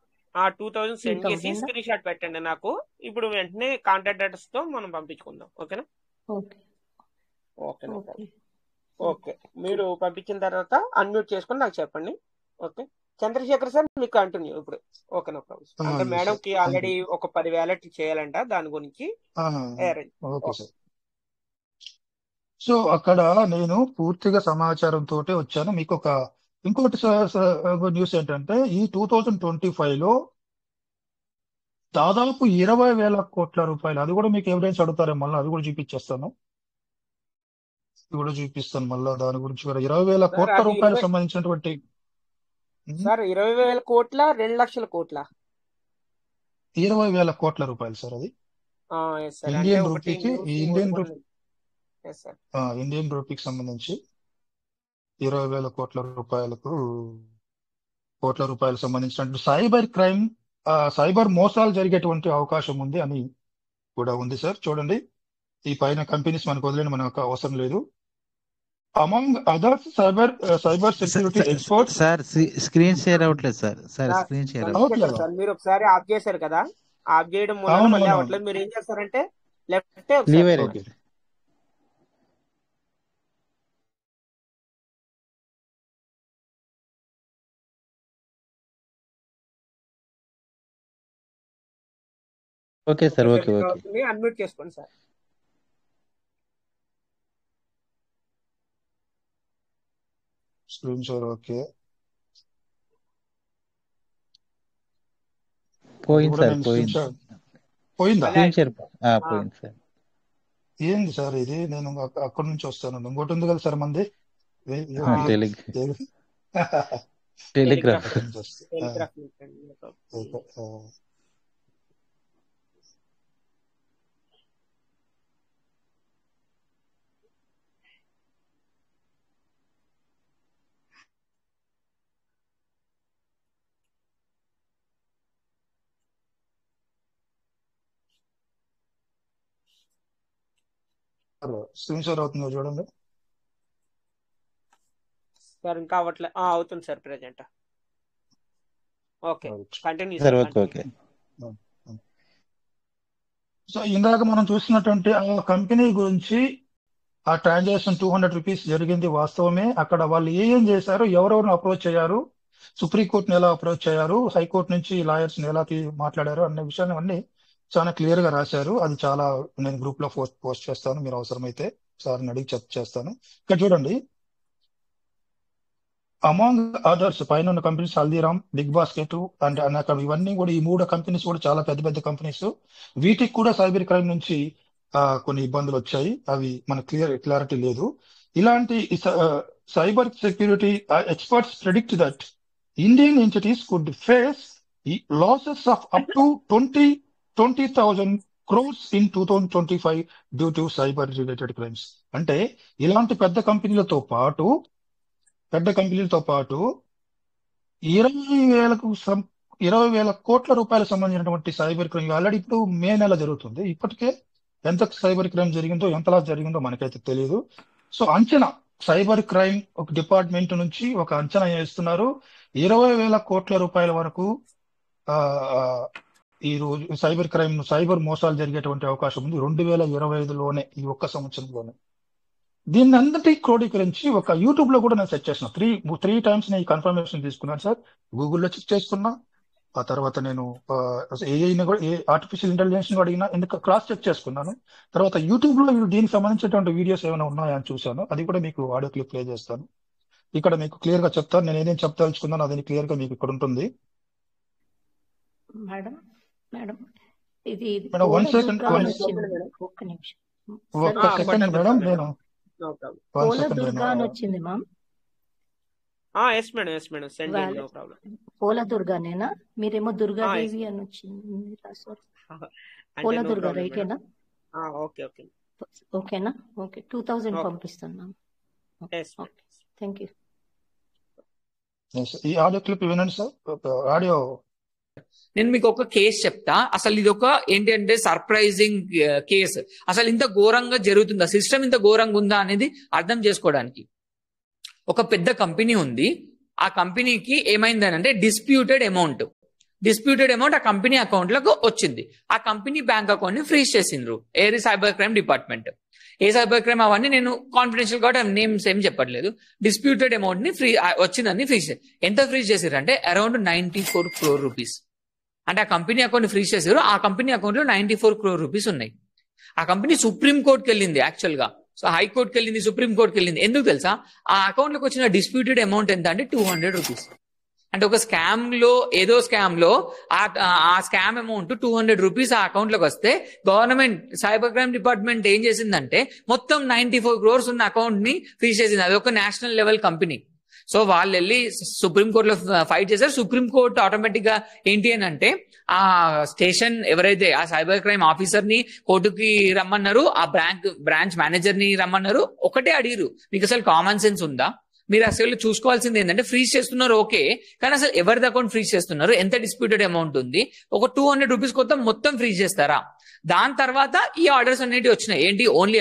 2000 సెండ్ చేసి స్క్రీన్ షాట్ పెట్టండి నాకు. ఇప్పుడు వెంటనే కాంటాక్ట్ డీటెయిల్స్ తో మనం పంపించుకుందాం. ఓకేనా? ఓకే ఓకే ఓకే, మీరు పంపించిన తర్వాత అన్మ్యూట్ చేసుకుని నాకు చెప్పండి. ఓకే చంద్రశేఖర్ సార్, మీకు కంటిన్యూ ఇప్పుడు. Okay, no problem. అంటే మేడం కి ఆల్రెడీ ఒక 10 వ్యాలెట్ చేయాలంట, దాని గురించి. Okay sir. సో అక్కడ నేను పూర్తిగా సమాచారంతో వచ్చాను. మీకు ఇంకోటి న్యూస్ ఏంటంటే, ఈ 2025 లో దాదాపు 20,000 కోట్ల రూపాయలు, అది కూడా మీకు ఎవిడెన్స్ అడుగుతారే, మళ్ళీ అది కూడా చూపించేస్తాను. చూపిస్తాను మళ్ళీ దాని గురించి కూడా. 20,000 కోట్ల రూపాయలు సంబంధించినటువంటి సార్ 20,000 కోట్ల 2 లక్షల కోట్ల 20,000 కోట్ల రూపాయలు సార్. అది ఇండియన్ రూపీకి, ఇండియన్ రూపీకి సంబంధించి 20,000 కోట్ల రూపాయలు సంబంధించినటువంటి సైబర్ క్రైమ్, సైబర్ మోసాలు జరిగేటువంటి అవకాశం ఉంది అని కూడా ఉంది సార్. చూడండి, ఈ పైన కంపెనీస్ మనకు వదిలేని మనకు అవసరం లేదు. Among others cyber security experts. Sir screen share అవ్వట్లేదు సార్. స్క్రీన్ షేర్ అవ్వట్లేదు సార్. మీరు ఒకసారి ఆఫ్ చేశారు కదా, ఆఫ్ చేయడం వల్ల మళ్ళీ అవ్వట్లేదు. మీరు ఏం చేస్తారంటే left okay sir. Okay unmute చేసుకోండి సార్. స్క్రీన్ షేర్ ఓకే పోయింది సార్. పోయిందా? పోయింది సార్. ఏంది సార్ ఇది? నేను అక్కడి నుంచి వస్తాను. ఇంకోటి ఉంది కదా సార్ మంది, టెలిగ్రాఫ్. స్క్రీన్ షేర్ అవుతుందో చూడండి సార్. ఇంకా అవ్వట్లేదు. అవుతుంది sir present. Okay, continue sir. Okay. So ఇందాక మనం చూసినటువంటి ఆ కంపెనీ గురించి, ఆ ట్రాన్సాక్షన్ 200 రూపీస్ జరిగింది వాస్తవమే. అక్కడ వాళ్ళు ఏం చేశారు, ఎవరెవరిని అప్రోచ్ అయ్యారు, సుప్రీంకోర్టుని ఎలా అప్రోచ్ అయ్యారు, హైకోర్టు నుంచి లాయర్స్ ని ఎలా మాట్లాడారు అనే విషయాన్ని అన్ని చాలా క్లియర్ గా రాశారు. అది చాలా నేను గ్రూప్ లో పోస్ట్ చేస్తాను, మీరు అవసరమైతే సార్ని అడిగి చేస్తాను. ఇక్కడ చూడండి, అమాంగ్ అదర్స్ పైన ఉన్న companies Haldiram, BigBasket and అక్కడ ఇవన్నీ కూడా, ఈ 3 కంపెనీస్ కూడా చాలా పెద్ద పెద్ద కంపెనీస్. వీటికి కూడా సైబర్ క్రైమ్ నుంచి కొన్ని ఇబ్బందులు వచ్చాయి. అవి మనకు క్లారిటీ లేదు. ఇలాంటి cyber security experts predict that Indian entities could face losses of up to 20,000 crores in 2025 due to cyber related crimes. అంటే ఇలాంటి పెద్ద కంపెనీలతో పాటు 20,000 కోట్ల రూపాయలకు సంబంధించినటువంటి సైబర్ క్రైమ్ ఆల్రెడీ ఇప్పుడు మే నెల జరుగుతుంది. ఇప్పటికే ఎంత సైబర్ క్రైమ్ జరిగిందో, ఎంతలా జరిగిందో మనకైతే తెలియదు. సో అంచనా, సైబర్ క్రైమ్ ఒక డిపార్ట్మెంట్ నుంచి ఒక అంచనా వేస్తున్నారు, 20,000 కోట్ల రూపాయల వరకు ఈ రోజు సైబర్ మోసాలు జరిగేటువంటి అవకాశం ఉంది 2025లోనే, ఈ ఒక్క సంవత్సరంలోనే. దీన్ని అందరికీ క్రోడీకరించి ఒక యూట్యూబ్ లో కూడా నేను సెర్చ్ చేసిన. త్రీ టైమ్స్ నేను కన్ఫర్మేషన్ తీసుకున్నాను సార్. గూగుల్లో చెక్ చేసుకున్నా, ఆ తర్వాత నేను ఏఐని కూడా ఆర్టిఫిషియల్ ఇంటెలిజెన్స్ అడిగినా, ఎందుకు క్రాస్ చెక్ చేసుకున్నాను. తర్వాత యూట్యూబ్ లో దీనికి సంబంధించినటువంటి వీడియోస్ ఏమైనా ఉన్నాయా అని చూశాను. అది కూడా మీకు ఆడియో క్లిప్ ప్లే చేస్తాను. ఇక్కడ మీకు క్లియర్ గా చెప్తాను, నేను ఏదేం చెప్తాల్చుకున్నాను అది క్లియర్ గా మీకు ఇక్కడ ఉంటుంది. మేడం మేడం ఇది మేడం పోల 1 సెకండ్, దుర్గా అని వచ్చింది. ఒక్క నిమిషం సార్, ఒక్క సెకండ్ మేడం, నేను no problem. 1 Pola second Durga అని వచ్చింది ma'am. Yes madam, yes madam, send చేయండి, నో ప్రాబ్లం. పోల దుర్గానేనా? మీరేమో దుర్గాదేవి అని వచ్చింది రాశారు. పోల దుర్గా రైటేనా? ఓకే ఓకే ఓకేనా? ఓకే, 2000 పంపిస్తున్నాం. Okay, thank you. ఈ ఆడియో క్లిప్ వినండి సార్. ఆడియో నేను మీకు ఒక కేసు చెప్తా. అసలు ఇది ఒక ఏంటంటే సర్ప్రైజింగ్ కేసు. అసలు ఇంత ఘోరంగా జరుగుతుందా, సిస్టమ్ ఇంత ఘోరంగా ఉందా అనేది అర్థం చేసుకోవడానికి. ఒక పెద్ద కంపెనీ ఉంది. ఆ కంపెనీకి ఏమైందనంటే డిస్ప్యూటెడ్ అమౌంట్ ఆ కంపెనీ అకౌంట్ లకు వచ్చింది. ఆ కంపెనీ బ్యాంక్ అకౌంట్ ని ఫ్రీజ్ చేసిండ్రు ఏది సైబర్ క్రైమ్ డిపార్ట్మెంట్. ఏ సైబర్ క్రైమ్ అవన్నీ నేను కాన్ఫిడెన్షియల్ గా నేమ్స్ ఏం చెప్పట్లేదు. డిస్ప్యూటెడ్ అమౌంట్ ని వచ్చిందని ఫ్రీజ్ ఎంత ఫ్రీజ్ చేశారంటే అరౌండ్ 94 crore రూపీస్. అంటే ఆ కంపెనీ అకౌంట్ ని ఫ్రీజ్ చేశారు. ఆ కంపెనీ అకౌంట్ లో 94 crore రూపీస్ ఉన్నాయి. ఆ కంపెనీ సుప్రీం కోర్టుకి వెళ్ళింది యాక్చువల్ గా. సో హైకోర్టుకి వెళ్ళింది, సుప్రీం కోర్టుకి వెళ్ళింది. ఎందుకు తెలుసా? ఆ అకౌంట్ లోకి వచ్చిన డిస్ప్యూటెడ్ అమౌంట్ ఎంత అంటే 200 రూపీస్. అంటే ఒక స్కామ్ లో ఆ స్కామ్ అమౌంట్ 200 రూపీస్ ఆ అకౌంట్ లోకి వస్తే గవర్నమెంట్ సైబర్ క్రైమ్ డిపార్ట్మెంట్ ఏం చేసిందంటే మొత్తం 94 crores ఉన్న అకౌంట్ ని ఫ్రీజ్ చేసింది. అది ఒక నేషనల్ లెవెల్ కంపెనీ. సో వాళ్ళు వెళ్ళి సుప్రీం కోర్టులో ఫైట్ చేశారు. సుప్రీం కోర్టు ఆటోమేటిక్ గా ఏంటి అని అంటే ఆ స్టేషన్ ఎవరైతే ఆ సైబర్ క్రైమ్ ఆఫీసర్ ని కోర్టుకి రమ్మన్నారు, ఆ బ్రాంచ్ మేనేజర్ ని రమ్మన్నారు. ఒకటే అడిగారు, మీకు అసలు కామన్ సెన్స్ ఉందా? మీరు అసలు చూసుకోవాల్సింది ఏంటంటే ఫ్రీజ్ చేస్తున్నారు ఓకే, కానీ అసలు ఎవరిది అకౌంట్ ఫ్రీజ్ చేస్తున్నారు, ఎంత డిస్ప్యూటెడ్ అమౌంట్ ఉంది, ఒక 200 రూపీస్ మొత్తం ఫ్రీజ్ చేస్తారా? దాని తర్వాత ఈ ఆర్డర్స్ అన్నిటి వచ్చినాయి. ఏంటి, ఓన్లీ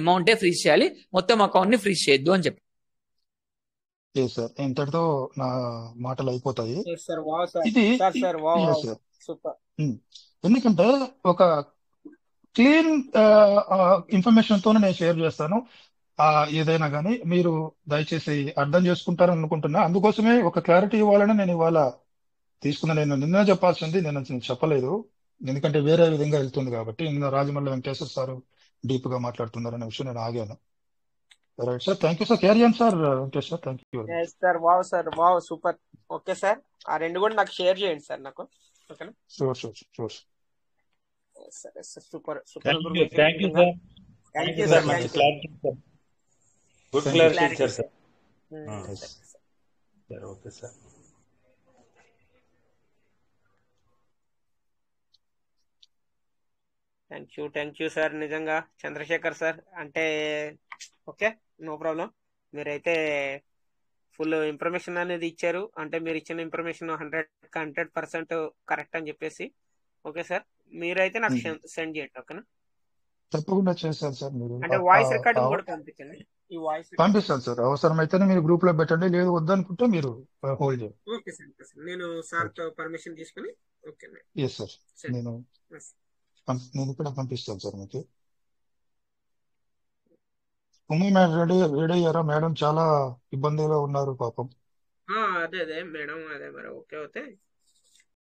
అమౌంటే ఫ్రీజ్ చేయాలి, మొత్తం అకౌంట్ ని ఫ్రీజ్ చేయొద్దు అని చెప్పి. సార్ ఇంతటితో నా మాటలు అయిపోతాయి. Yes, sir. Wow, sir. ఇది Sir, wow, yes, wow. sir. Super. ఎందుకంటే ఒక క్లీన్ ఇన్ఫర్మేషన్ తోనే నేను షేర్ చేస్తాను. ఏదైనా కానీ మీరు దయచేసి అర్థం చేసుకుంటారని అనుకుంటున్నా. అందుకోసమే ఒక క్లారిటీ ఇవ్వాలని నేను ఇవాళ తీసుకున్నా. నేను నిన్న చెప్పాల్సింది నేను చెప్పలేదు, ఎందుకంటే వేరే విధంగా వెళ్తుంది కాబట్టి. నిన్న రాజమల్లి వెంకటేశ్వర సార్ డీప్ గా మాట్లాడుతున్నారనే విషయం నేను ఆగాను. Right sir, thank you sir. Carry on sir Venkatesh sir, thank you. Yes, sir. Wow, sir. Wow, super. Okay sir, ఆ రెండు కూడా నాకు షేర్ చేయండి సార్ నాకు. ఓకేనా? Sure sure sure. Super super. Thank you sir. Thank you sir. మంచి clarity sir. Good clarity ఇచ్చారు sir. Sir okay sir. Thank you sir. నిజంగా చంద్రశేఖర్ సార్ అంటే ఓకే, నో ప్రాబ్లం. మీరైతే ఫుల్ ఇన్ఫర్మేషన్ అనేది ఇచ్చారు. అంటే మీరు ఇచ్చిన ఇన్ఫర్మేషన్ 100% కరెక్ట్ అని చెప్పేసి. ఓకే సార్, మీరైతే నాకు సెండ్ చేయండి. ఓకేనా? తప్పకుండా చేశారు సార్. మీరు అంటే వాయిస్ రికార్డింగ్ కూడా పంపించండి. ఈ వాయిస్ పంపిస్తాను సార్. అవసరమైతేనే మీరు గ్రూప్ లో పెట్టండి, లేదు వద్దనుకుంటే మీరు హోల్డ్ చేయండి. Okay sir. నేను సార్ తో పర్మిషన్ తీసుకుని ఓకే. ఎస్ సార్, నేను ఇక్కడ పంపిస్తాను సార్ మీకు. ఉమ్మి మేడం రెడీ అయ్యారా? మేడం చాలా ఇబ్బందిలో ఉన్నారు పాపం. అదే మేడం, అదే మరి. Okay okay.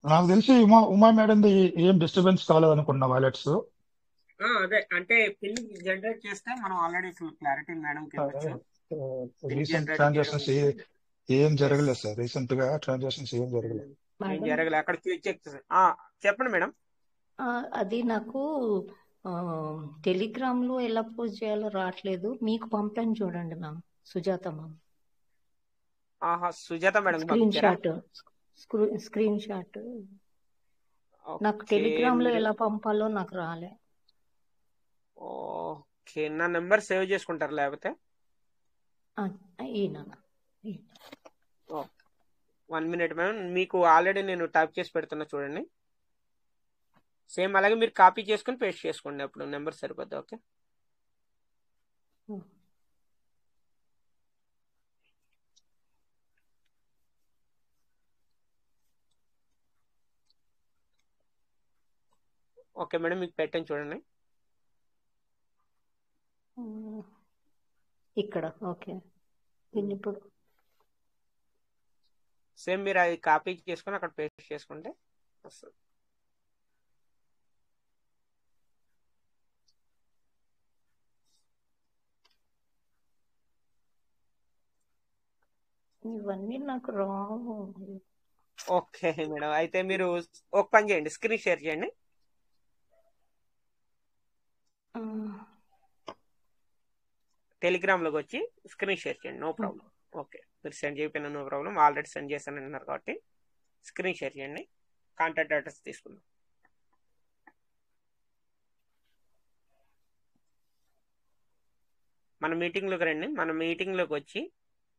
నాకు తెలిసి ఉమా మేడం ఏం డిస్టర్బెన్స్ కాలేదనుకున్నా వాలెట్స్. అదే అంటే పిన్ జనరేట్ చేస్తే మనం already full clarity madam recent transactions ఏం జరగలేదు సార్. రీసెంట్ గా ట్రాన్సాక్షన్స్ ఏం జరగలేదు. అక్కడ చెప్పండి మేడం. అది నాకు టెలిగ్రామ్ లో ఎలా పోస్ట్ చేయాలో రావట్లేదు. మీకు పంపాను చూడండి ma'am, Sujatha ma'am. Sujatha madam screen shot నాకు టెలిగ్రామ్ లో ఎలా పంపాలో నాకు రాలే. ఓకే, నా నెంబర్ సేవ్ చేసుకుంటారు లేకపోతే? ఈయన 1 minute మేడం, మీకు ఆల్రెడీ నేను టైప్ చేసి పెడుతున్నా చూడండి. సేమ్ అలాగే మీరు కాపీ చేసుకుని పేస్ట్ చేసుకోండి, అప్పుడు నెంబర్ సరిపోద్ది. ఓకే. ఓకే మేడం, మీకు పెట్టాను చూడండి. ఇక్కడ ఓకే. దీన్ని ఇప్పుడు సేమ్ మీరు అది కాపీ చేసుకొని అక్కడ పేస్ట్ చేసుకుంటే వస్తుంది. ఇవన్నీ నాకు రావు. ఓకే మేడం, అయితే మీరు ఒక పని చేయండి, స్క్రీన్ షేర్ చేయండి. టెలిగ్రామ్లోకి వచ్చి స్క్రీన్ షేర్ చేయండి, నో ప్రాబ్లం. ఓకే, మీరు సెండ్ చేయకపోయినా నో ప్రాబ్లం, ఆల్రెడీ సెండ్ చేశాను అంటున్నారు కాబట్టి స్క్రీన్ షేర్ చేయండి. కాంటాక్ట్ అడ్రస్ తీసుకుందాం. మన మీటింగ్లోకి రండి. మన మీటింగ్లోకి వచ్చి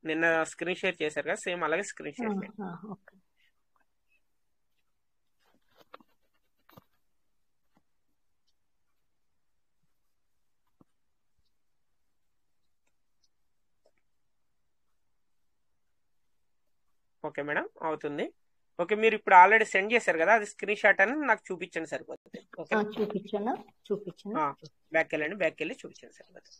నిన్న స్క్రీన్ షేర్ చేశారు కదా, సేమ్ అలాగే స్క్రీన్ షేర్ చేయండి. ఓకే. ఓకే మేడం, అవుతుంది. ఓకే, మీరు ఇప్పుడు ఆల్రెడీ సెండ్ చేశారు కదా, అది స్క్రీన్ షాట్ అని నాకు చూపించండి సరిపోతుంది. ఓకే, చూపించాను. బ్యాక్ వెళ్ళండి, బ్యాక్ వెళ్ళి చూపించండి సరిపోతుంది.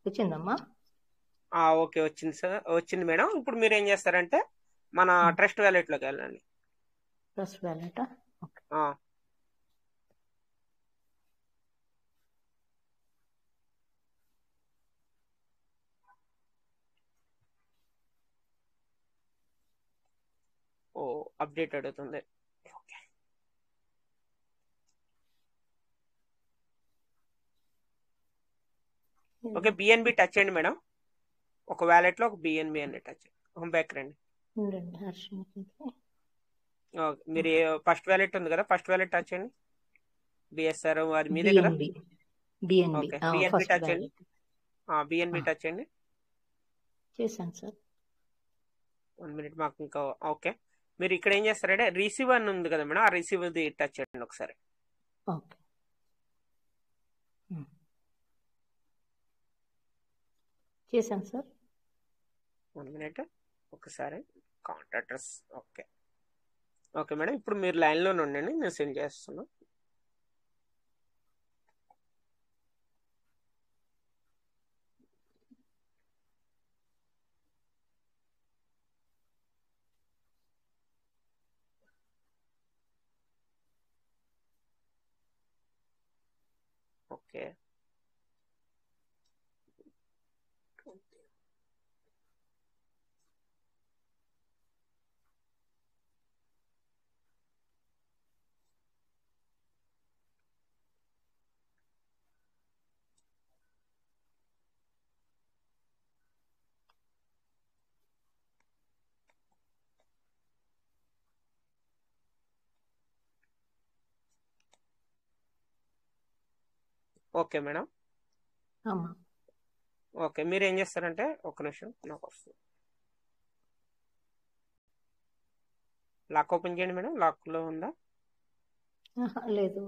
వచ్చిందమ్మా. ఓకే, వచ్చింది సార్, వచ్చింది మేడం. ఇప్పుడు మీరు ఏం చేస్తారంటే మన ట్రస్ట్ వ్యాలెట్ లోకి వెళ్ళండి. ట్రస్ట్ వ్యాలెట్ అప్డేట్ అడుగుతుంది. ఓకే, బిఎన్బి టచ్ చేయండి మేడం. ఒక వ్యాలెట్ లో ఒక బిఎన్బి అని టచ్ చేయండి. బ్యాక్ రండి. మీరు ఫస్ట్ వ్యాలెట్ ఉంది కదా, ఫస్ట్ వ్యాలెట్ టచ్ చేయండి. బిఎస్ఆర్ అది మీదే కదా. ఓకే, బిఎన్బి టచ్ చేయండి. బిఎన్బి టచ్ చేయండి. చేశాను సార్. 1 మినిట్ మాకు ఇంకా. ఓకే, మీరు ఇక్కడ ఏం చేస్తారంటే రిసీవ్ అని ఉంది కదా మేడం, ఆ రిసీవ్ టచ్ చేయండి ఒకసారి. ఓకే, చేశాను సార్. 1 మినిట్ ఒకసారి contact address. Okay, okay madam, ఇప్పుడు మీరు లైన్లోనే ఉండండి, నేను సెండ్ చేస్తున్నాను. Okay, okay madam. ఓకే, మీరు ఏం చేస్తారంటే ఒక నిమిషం నాకు వస్తుంది. లాక్ ఓపెన్ చేయండి మేడం. లాక్ లో ఉందా? లేదు,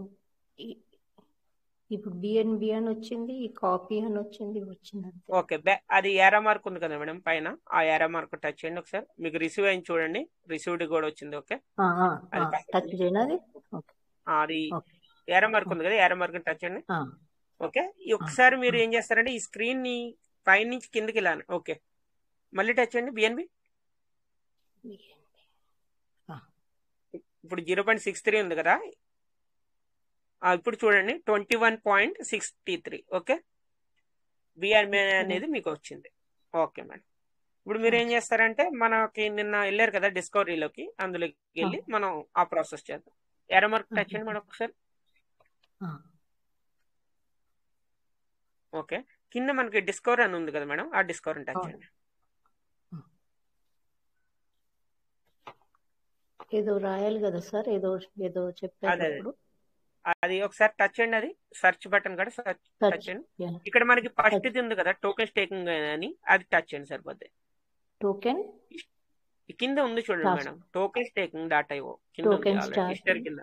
ఇప్పుడు బిఎన్బి అని వచ్చింది, కాపీ అని వచ్చింది. ఓకే, అది ఏరా మార్క్ ఉంది కదా మేడం పైన, ఆ ఏరా మార్క్ టచ్ చేయండి ఒకసారి. మీకు రిసీవ్ అయింది చూడండి, రిసీవ్డ్ కూడా వచ్చింది. ఓకే, అది ఏరా మార్క్ ఉంది కదా, ఏరా మార్క్ టచ్ చేయండి. ఓకే, ఒకసారి మీరు ఏం చేస్తారంటే ఈ స్క్రీన్ ని పైన నుంచి కిందకి ఇలా. ఓకే, మళ్ళీ టచ్ చేయండి బిఎన్బి. ఇప్పుడు 0.63 ఉంది కదా, ఇప్పుడు చూడండి 21.63. ఓకే, బిఎన్బి అనేది మీకు వచ్చింది. ఓకే మేడం, ఇప్పుడు మీరు ఏం చేస్తారంటే మనకి నిన్న వెళ్ళారు కదా డిస్కవరీలోకి, అందులోకి వెళ్ళి మనం ఆ ప్రాసెస్ చేద్దాం. ఎర్ర మార్క్ టచ్ చేయండి మేడం ఒకసారి. ఓకే, కింద మనకి డిస్కవర్ అని ఉంది కదా మేడం, ఆ డిస్కవర్ టచ్ చేయండి. ఏదో రాయాలి కదా సార్, ఏదో చెప్పారు. అది ఒకసారి టచ్ చేయండి, అది సర్చ్ బటన్ కూడా టచ్ చేయండి. ఇక్కడ మనకి ఫస్ట్ ఇది ఉంది కదా టోకెన్ స్టేకింగ్ అని, అది టచ్ చేయండి సరిపోద్ది. టోకెన్ కింద ఉంది చూడండి మేడం, టోకెన్ స్టేకింగ్ .io కింద ఉంది, హిస్టరీ కింద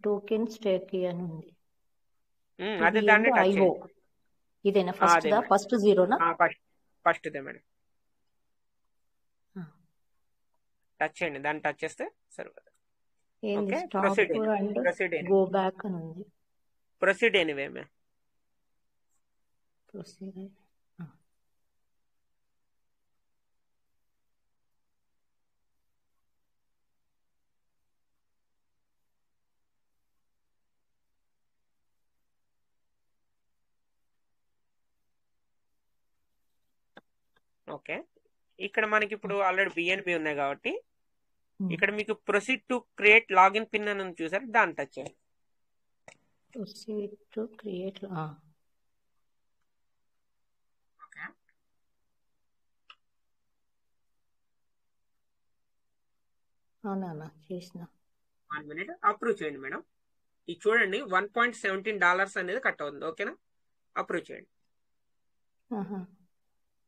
టోకెన్ స్టేకింగ్ అని ఉంది. అదే ఇది దాన్ని ఏందో టచ్ ఐఓ చేయండి. ఇదేనా అదే ఫస్ట్దా మేడం, ఫస్ట్ జీరోనా ఫస్ట్దే మేడం. టచ్ చేయండి, దాన్ని టచ్ చేస్తే సరిపోతుంది. ఏంది okay, stop and go back అని ఉంది. Proceed anyway ma'am. Proceed okay, ఇక్కడ మనకి ఇప్పుడు ఆల్రెడీ బిఎన్బి ఉన్నాయి కాబట్టి ఇక్కడ మీకు proceed to create login pin అని ఉంది చూసారు, దాన్ని టచ్ చేయండి. ప్రొసీడ్ టు క్రియేట్ ఓకే, అవునా చేసిన. 1 minute అప్రూవ్ చేయండి మేడం. ఇది చూడండి $1.17 అనేది కట్ అవుతుంది. ఓకేనా, అప్రూవ్ చేయండి.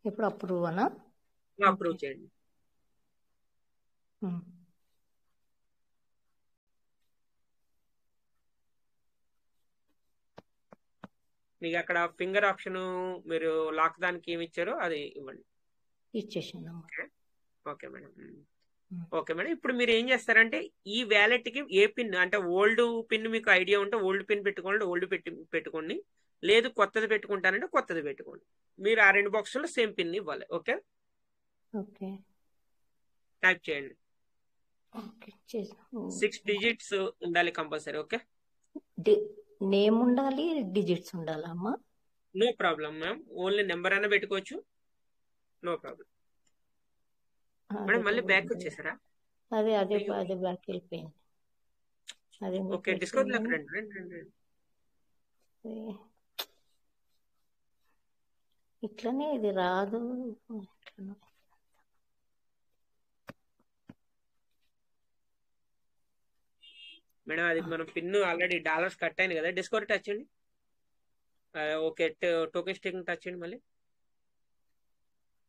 ఇప్పుడు అప్రూవ్ అనా? అప్రూవ్ చేయండి. మీకు అక్కడ ఫింగర్ ఆప్షన్ మీరు లాక్ దానికి ఏమి ఇచ్చారో అది ఇవ్వండి. ఇచ్చేసాను. Okay madam. ఓకే మేడం, ఇప్పుడు మీరు ఏం చేస్తారంటే ఈ వ్యాలెట్ కి ఏ పిన్ అంటే ఓల్డ్ పిన్ మీకు ఐడియా ఉంటే ఓల్డ్ పిన్ పెట్టుకోండి, ఓల్డ్ పెట్టుకోండి. లేదు కొత్తది పెట్టుకుంటానంటే కొత్తది పెట్టుకోండి. మీరు ఆ 2 బాక్సుల్లో సేమ్ పిన్ ఇవ్వాలి. ఓకే, ఓకే టైప్ చేయండి. 6 digits ఉండాలి కంపల్సరీ. ఓకే, నేమ్ ఉండాలి, డిజిట్స్ ఉండాలా అమ్మా? No problem ma'am, only number అయినా పెట్టుకోవచ్చు, నో ప్రాబ్లం మేడం. మళ్ళీ బ్యాక్ వచ్చేసారా? అదే బ్యాక్ వెళ్ళిపోయింది. అదే ఓకే, డిస్కౌంట్ లోకి రండి. ఇట్లనే ఇది రాదు. మేడం అది మనం పిన్ ఆల్రెడీ డాలర్స్ కట్ అయింది కదా, డిస్కౌంట్ టచ్ చేయండి. ఓకే, టోకెన్ స్టేకింగ్ టచ్ చేయండి. మళ్ళీ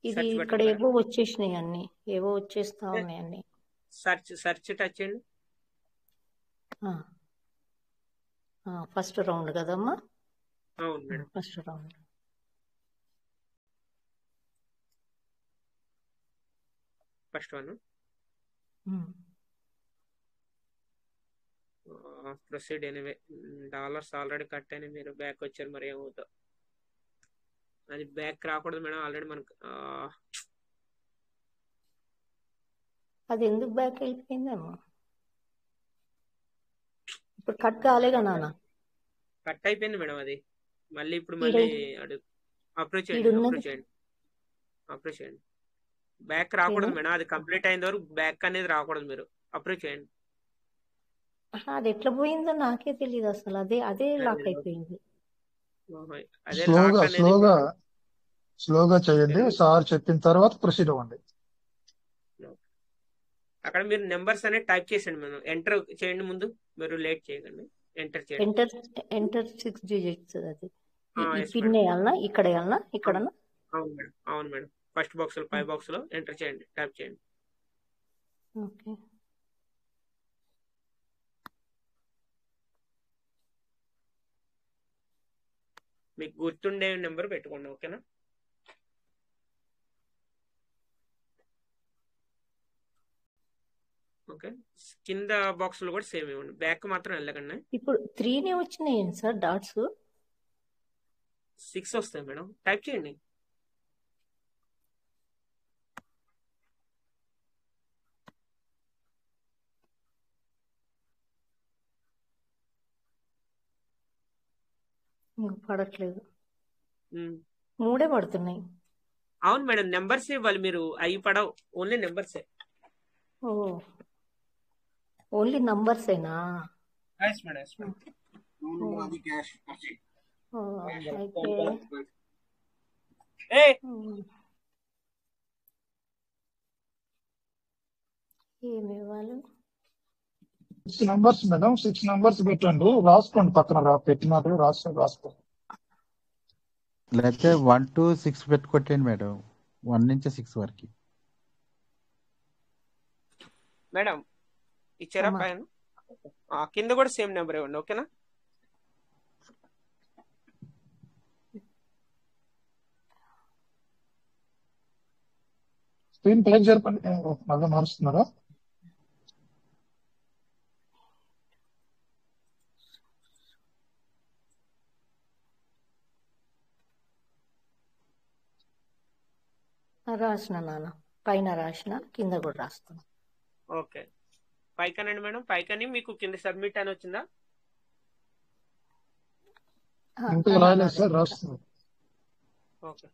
ఇది ఇక్కడ ఏవో వచ్చేసినాయి, అన్ని ఏవో వచ్చేస్తా ఉన్నాయి అన్ని. సర్చ్ టచ్ చేయండి. ఫస్ట్ రౌండ్ కదమ్మా? అవును madam, first round. First one proceed anyway. Dollars already cut అయినాయి, మీరు బ్యాక్ వచ్చారు, మరి ఏమవుతుందో. అది బ్యాక్ రాకూడదు మేడం, ఆల్రెడీ మనకు అది ఎందుకు బ్యాక్ వెళ్ళిపోయిందేమో. ఇప్పుడు కట్ కాలేగా నాన్న? కట్ అయిపోయింది మేడం అది. మళ్ళీ ఇప్పుడు మళ్ళీ అప్రోచ్ చేయండి. బ్యాక్ రాకూడదు మేడం, అది కంప్లీట్ అయిన వరకు బ్యాక్ అనేది రాకూడదు. మీరు అప్రోచ్ చేయండి. అది ఎట్లా పోయిందో నాకే తెలియదు అసలు. అదే లాక్ అయిపోయింది. స్లోగా చేయండి. సార్ చెప్పిన తర్వాత ప్రొసీడ్ అవ్వండి. అక్కడ మీరు నెంబర్స్ అనేది టైప్ చేసండి. మనం ఎంటర్ చేయండి. ముందు మీరు లేట్ చేయకండి, ఎంటర్ చేయండి. Enter 6 digits. అది పిన్ వేయాలనా? ఇక్కడ వేయాలనా? ఇక్కడనా? అవును మేడం. ఫస్ట్ బాక్స్ లో 5 బాక్స్ లో ఎంటర్ చేయండి, టైప్ చేయండి. ఓకే, మీకు గుర్తుండే నెంబర్ పెట్టుకోండి. ఓకేనా, ఓకే. కింద బాక్స్ లో కూడా సేమ్ ఇవ్వండి, బ్యాక్ మాత్రం వెళ్ళకండి. ఇప్పుడు 3 వచ్చినాయి సార్ డాట్స్. 6 వస్తాయి మేడం, టైప్ చేయండి. పడట్లేదు, 3 పడుతున్నాయి. అవును మేడం, నెంబర్స్ ఇవ్వాలి మీరు, అవి పడవు, ఓన్లీ నెంబర్సే. ఓన్లీ నంబర్సేనా? ఏమి ఇవ్వాలి? 6 numbers మేడం, 6 numbers పెట్టండి, రాసుకోండి. పక్కన పెట్టినప్పుడు రాసుకోండి. లేకపోతే 1 to 6 పెట్టుకొట్టండి మేడం, 1 నుంచి 6 వరకు. మేడం ఇచ్చారా పైన? కింద కూడా సేమ్ నెంబర్ ఇవ్వండి. ఓకేనా, స్క్రీన్ పైకి జరపండి. మళ్ళీ మారుస్తున్నారా? రాసిన నాన్న, పైన రాసిన, కింద కూడా రాస్తాను. Okay, పైకనండి madam. పైకని మీకు కింద సబ్మిట్ అని వచ్చిందా? ఇంకా రాలేదు సార్, రాస్తున్నాను. ఓకే,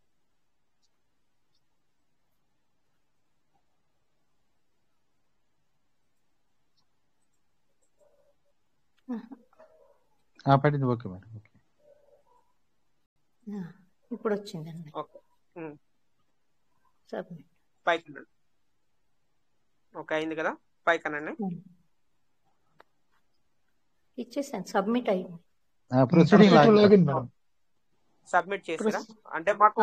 పడింది. Okay madam. ఓకే, ఇప్పుడు వచ్చిందండి. ఓకే. సబ్మిట్. పైకనండి. ఓకే, అయింది కదా? పైకనండి. ఇచ్చేసాను, సబ్మిట్ అయింది. Proceeding login madam. సబ్మిట్ చేసారా? అంటే మాకు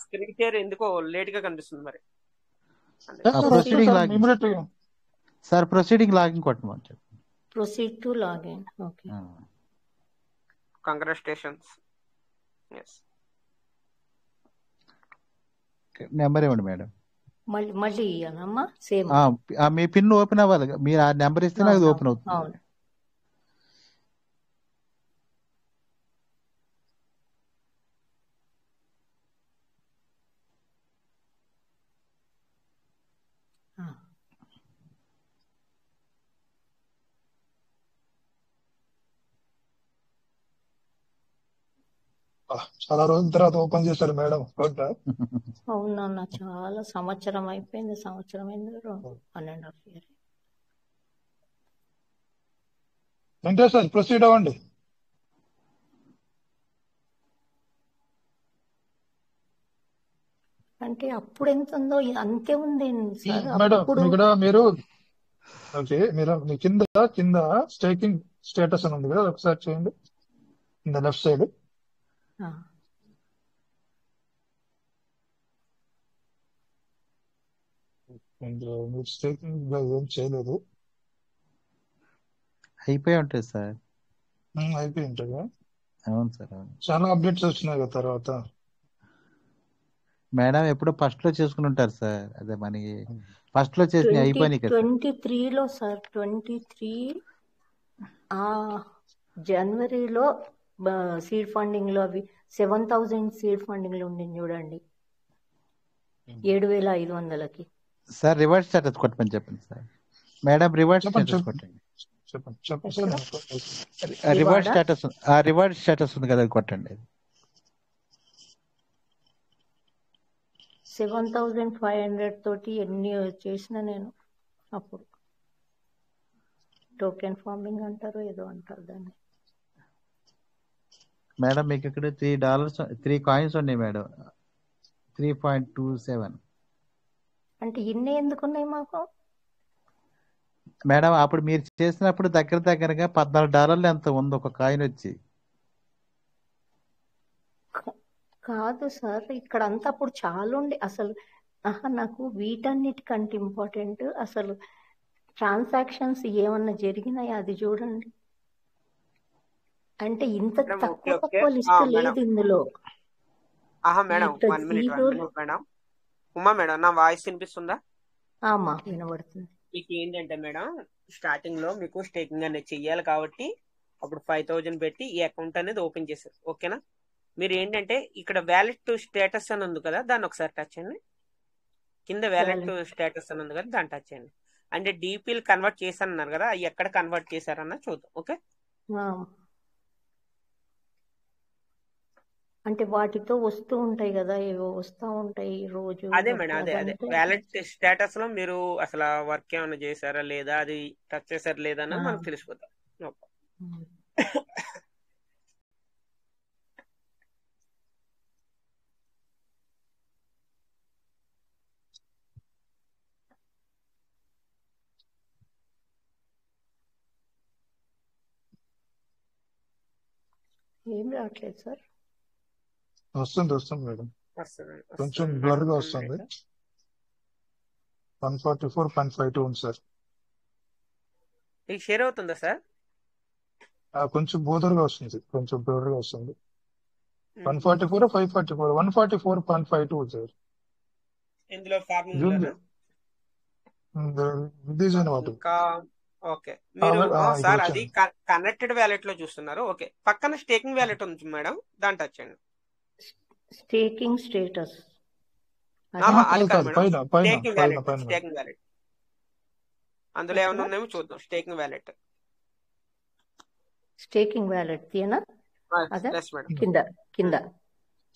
స్క్రీన్ షేర్ ఎందుకో లేట్ గా కనిపిస్తుంది మరి. Proceeding login sir, proceeding login కొట్టమంటారు. Proceed to login. Okay, congratulations. Yes, number ఇవ్వండి మేడం. మళ్ళీ ఇయ్యాలమ్మా? సేమ్ మీ పిన్ ఓపెన్ అవ్వాలి. మీరు ఆ నెంబర్ ఇస్తేనే అది ఓపెన్ అవుతుంది. అవును. చాలా రోజుల తర్వాత ఓపెన్ చేశారు మేడం. అవునన్నా, చాలా సంవత్సరం అయిపోయింది. సంవత్సరం అయింది, 1.5 year. అంటే సార్ ప్రొసీడ్ అవ్వండి. అంటే అప్పుడు ఎంత ఉందో అంతే ఉంది సార్. మేడం అప్పుడు ఇక్కడ మీరు ఓకే, మీరు మీ కింద స్టేకింగ్ స్టేటస్ అని ఉంది కదా, ఒకసారి చేయండి. కింద లెఫ్ట్ సైడ్ మీరు స్టేకింగ్ ఏం చేయలేదు. అయిపోయి ఉంటుంది సార్. అయిపోయి ఉంటుంది. అవును సార్, అవును. చాలా అప్డేట్స్ వచ్చినాయి కదా తర్వాత. మేడం ఎప్పుడో ఫస్ట్ లో చేసుకుని ఉంటారు సార్. అదే మనకి ఫస్ట్ లో చేసిన అయిపోయినాయి కదా. 23లో సార్, 23 జనవరిలో సీడ్ ఫండింగ్ లో అవి 7,000 సీడ్ ఫండింగ్ లో ఉండింది చూడండి, 7,500కి. సార్ రివర్స్ స్టేటస్ కొట్టమని చెప్పండి సార్. మేడం రివర్స్ స్టేటస్ కొట్టండి. రివర్స్ స్టేటస్ ఉంది కదా, కొట్టండి. 7,500 తోటి ఎన్ని చేసిన నేను అప్పుడు. టోకెన్ ఫార్మింగ్ అంటారు, ఏదో అంటారు దాన్ని. మేడం మీకు ఇక్కడ $3 3 కాయిన్స్ ఉన్నాయి మేడం. 3.27. అంటే ఇన్ని ఎందుకున్నాయి మాకు? మేడం అప్పుడు మీరు చేసినప్పుడు దగ్గరగా $14 ఎంత ఉంది ఒక కాయిన్ వచ్చి. కాదు సార్, ఇక్కడ అంతా అప్పుడు చాలా ఉండే అసలు. నాకు వీటన్నిటికంటే ఇంపార్టెంట్ అసలు ట్రాన్సాక్షన్స్ ఏమన్నా జరిగినాయి అది చూడండి. అంటే ఇంత తక్కువ లిస్ట్ లేదు ఇందులో. Madam 1 minute madam. Uma madam, నా వాయిస్ వినిపిస్తుందా? వినబడుతుంది. మీకు ఏంటంటే మేడం, స్టార్టింగ్ లో మీకు స్టేకింగ్ అనేది చెయ్యాలి కాబట్టి అప్పుడు 5,000 పెట్టి ఈ అకౌంట్ అనేది ఓపెన్ చేశారు. ఓకేనా? మీరు ఏంటంటే ఇక్కడ వ్యాలెట్ స్టేటస్ అని ఉంది కదా, దాన్ని ఒకసారి టచ్ చేయండి. కింద వ్యాలెట్ స్టేటస్ అని ఉంది కదా, దాన్ని టచ్ చేయండి. అంటే డీపీలు కన్వర్ట్ చేశారన్నారు కదా, అవి ఎక్కడ కన్వర్ట్ చేశారన్న చూద్దాం. ఓకే, అంటే వాటితో వస్తూ ఉంటాయి కదా, ఏవో వస్తూ ఉంటాయి రోజు. అదే మేడం, అదే వ్యాలెట్ స్టేటస్ లో మీరు అసలు వర్క్ ఏమైనా చేశారా లేదా, అది టచ్ చేశారా లేదా అని మనకు తెలిసిపోతాం. ఏం రావట్లేదు సార్. వస్తుంది మేడం, కొంచెం బ్లర్ గా వస్తుంది. 144.52 ఉంది సార్. షేర్ అవుతుందా సార్? కొంచెం బోదర్గా వస్తుంది, కొంచెం బ్లర్ గా వస్తుంది. 144 544 144.52 సార్. ఇందులో ఫార్మింగ్ ఇది ఉంది. లోనా డిజైన్ వాటి ఇంకా ఓకే మీరు ఇది సార్ అది వచ్చింది. కనెక్టెడ్ వ్యాలెట్ లో చూస్తున్నారు. ఓకే, పక్కన స్టేకింగ్ వ్యాలెట్ ఉంది మేడం, దాన్ని టచ్ చేయండి. స్టేకింగ్ స్టేటస్ ఆహా, అదే అది కాదు కాదు కాదు మేడం, పైన పైన స్టేకింగ్ పైన వ్యాలెట్, పైన స్టేకింగ్ వ్యాలెట్ అందులో ఎక్కడ ఏమైనా ఉన్నాయేమో చూద్దాం. స్టేకింగ్ వ్యాలెట్ స్టేకింగ్ వ్యాలెట్ తీయనా అదే ఎస్ మేడం. కింద కింద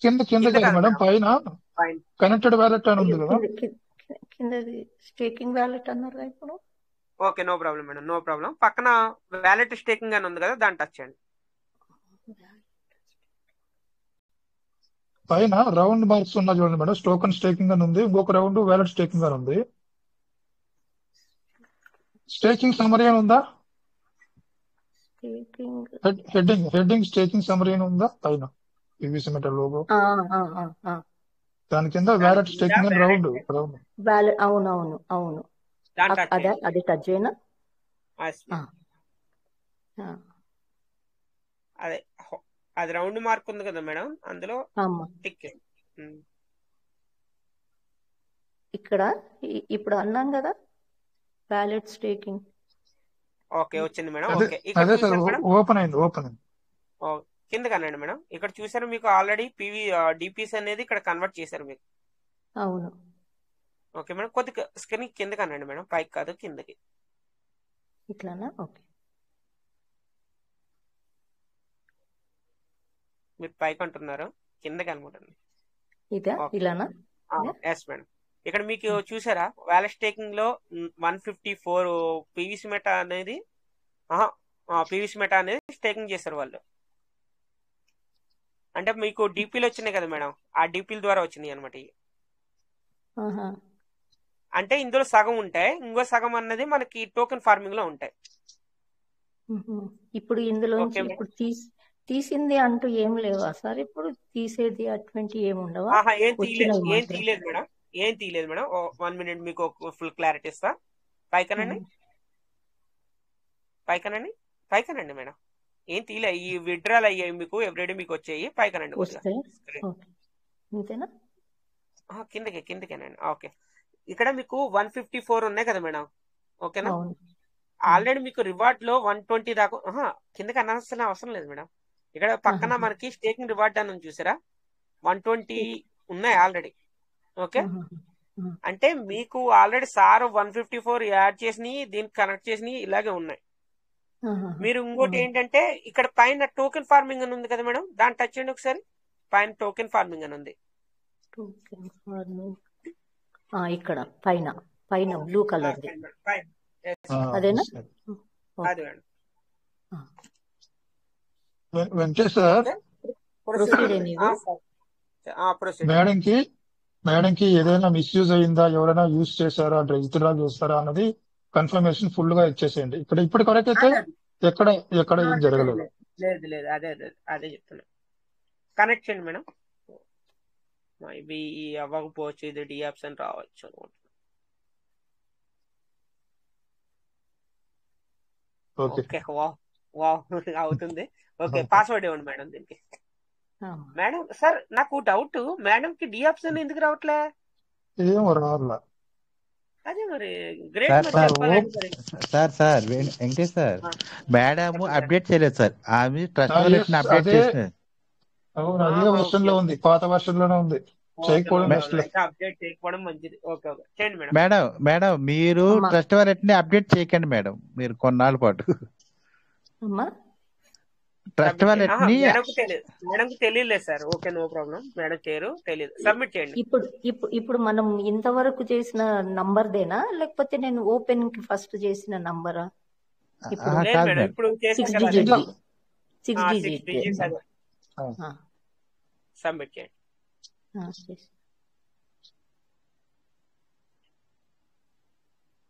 కింద కింద కింద కాదు కాదు మేడం, మేడం, పైన పైన. కనెక్టెడ్ వ్యాలెట్ అని అయ్యో ఉంది కదా. కిందది స్టేకింగ్ వ్యాలెట్ అన్నారు కదా ఇప్పుడు. Okay, no problem madam, no problem. పక్కన వ్యాలెట్ స్టేకింగ్ అని ఉంది కదా, దాన్ని టచ్ చేయండి. పైన రౌండ్ మార్క్స్ ఉన్న చూడండి మేడం, టోకెన్ స్టేకింగ్ అని ఉంది, ఇంకొక రౌండ్ వ్యాలెట్ స్టేకింగ్ అని ఉంది. స్టేకింగ్ సమరీ అని ఉందా? స్టేకింగ్ హెడ్డింగ్ స్టేకింగ్ సమరీ అని ఉందా పైన పీవీసీ మెటల్ లోగో, దాని కింద దాని వ్యాలెట్ కింద స్టేకింగ్ అని వ్యాలెట్ రౌండ్ వ్యాలెట్ అవునవును అవును దాన్ని టచ్ అదే చేయండి. అది టచ్ చేయనా Yes, ma'am. అదే అది రౌండ్ మార్క్ ఉంది కదా మేడం, అందులో అమ్మా టిక్. ఇక్కడ ఇప్పుడు అన్నాం కదా వ్యాలెట్ స్టేకింగ్. ఓకే, వచ్చింది మేడం. అదే ఓకే, ఇక్కడ అదే సార్ చూసారు మేడం, ఓపెన్ అయింది. కింద కనండి మేడం. ఇక్కడ చూసారు మీకు ఆల్రెడీ డిపిస్ అనేది ఇక్కడ కన్వర్ట్ చేశారు మీకు. అవును ఓకే మేడం, కొద్దిగా స్క్రీన్ కింద కనండి మేడం, పైకి కాదు కిందకి. ఇట్లానా? ఓకే మీరు పైకి అంటున్నారు, కిందకి అనుకుంటుంది. ఇదా ఇలానా? Yes madam. ఇక్కడ మీకు చూసారా వ్యాలెట్ స్టేకింగ్ లో 154 పీవీసీ మెటా అనేది స్టేకింగ్ చేశారు వాళ్ళు. అంటే మీకు డిపిలు వచ్చినాయి కదా మేడం, ఆ డిపిల ద్వారా వచ్చినాయి అనమాట. అంటే ఇందులో సగం ఉంటాయి, ఇంకో సగం అన్నది మనకి టోకెన్ ఫార్మింగ్ లో ఉంటాయి. ఇప్పుడు ఇందులోంచి ఇప్పుడు తీసింది అంటూ ఏం లేవా సార్? ఇప్పుడు తీసేది అటువంటి ఏముండవా? ఏం తీయలేదు మేడం, ఏం తీయలేదు మేడం. 1 minute మీకు ఫుల్ క్లారిటీ ఇస్తా. పైకనండి పైకనండి మేడం, ఏం తీయలే. ఈ విడ్రాల్ అయ్యాయి మీకు, ఎవ్రీడే మీకు వచ్చాయి. పైకనండి ఇంతేనా? కిందకేనండి. ఓకే, ఇక్కడ మీకు 154 ఉన్నాయి కదా మేడం, ఓకేనా? ఆల్రెడీ మీకు రివార్డ్ లో 120 దాకా కిందకి అనాల్సిన అవసరం లేదు మేడం. ఇక్కడ పక్కన మనకి స్టేకింగ్ రివార్డ్ అని చూసారా, 120 ఉన్నాయి ఆల్రెడీ. ఓకే, అంటే మీకు ఆల్రెడీ సార్ 154 యాడ్ చేసి దీనికి కనెక్ట్ చేసి ఇలాగే ఉన్నాయి. మీరు ఇంకోటి ఏంటంటే ఇక్కడ పైన టోకెన్ ఫార్మింగ్ అని ఉంది కదా మేడం, దాన్ని టచ్ చేయండి ఒకసారి. పైన టోకెన్ ఫార్మింగ్ అని ఉంది. ఇక్కడ పైన బ్లూ కలర్ అదేనా? అది మేడం. వెంకటేష్ సార్, మేడం కి ఏదైనా మిస్యూజ్ అయిందా, ఎవరైనా యూజ్ చేశారా, విత్డ్రా చేస్తారా అన్నది కన్ఫర్మేషన్ ఫుల్ గా ఇచ్చేసేయండి. ఇక్కడ ఇప్పటి వరకు అయితే ఎక్కడ ఏం జరగలేదు. లేదు అదే చెప్తున్నా. కనెక్ట్ చేయండి మేడం. మేబీ అవ్వకపోవచ్చు, ఇది డిఆప్షన్ రావచ్చు. ఓకే, వావ్ అవుతుంది. ఓకే, పాస్వర్డ్ ఇవ్వండి మేడం దీనికి. మేడం సార్ నాకు డౌట్, మేడం కి డిఆప్షన్ ఎందుకు రావట్లే? ఏమో రావట్లా. అదే మరి great sir Venkatesh sir, madam update చేయలేదు సార్, ఆమె ట్రస్ట్ వాలెట్ అప్డేట్ చేసిన. అవును, అదే వర్షన్ లో ఉంది, పాత వర్షన్ లోనే ఉంది. అప్డేట్ చేయకపోవడం మంచిది. ఓకే చేయండి మేడం మీరు ట్రస్ట్ వాలెట్ ని అప్డేట్ చేయకండి మేడం, మీరు కొన్నాళ్ళ పాటు ట్రస్ట్ వాలెట్ ని. మేడంకి తెలియలేదు sir. Okay, no problem. Madam చేయరు, తెలియదు. సబ్మిట్ చేయండి. ఇప్పుడు మనం ఇంతవరకు చేసిన నంబర్దేనా, లేకపోతే నేను ఓపెన్ కి ఫస్ట్ చేసిన నంబరా? ఇప్పుడు 6 digits సబ్మిట్ చేయండి.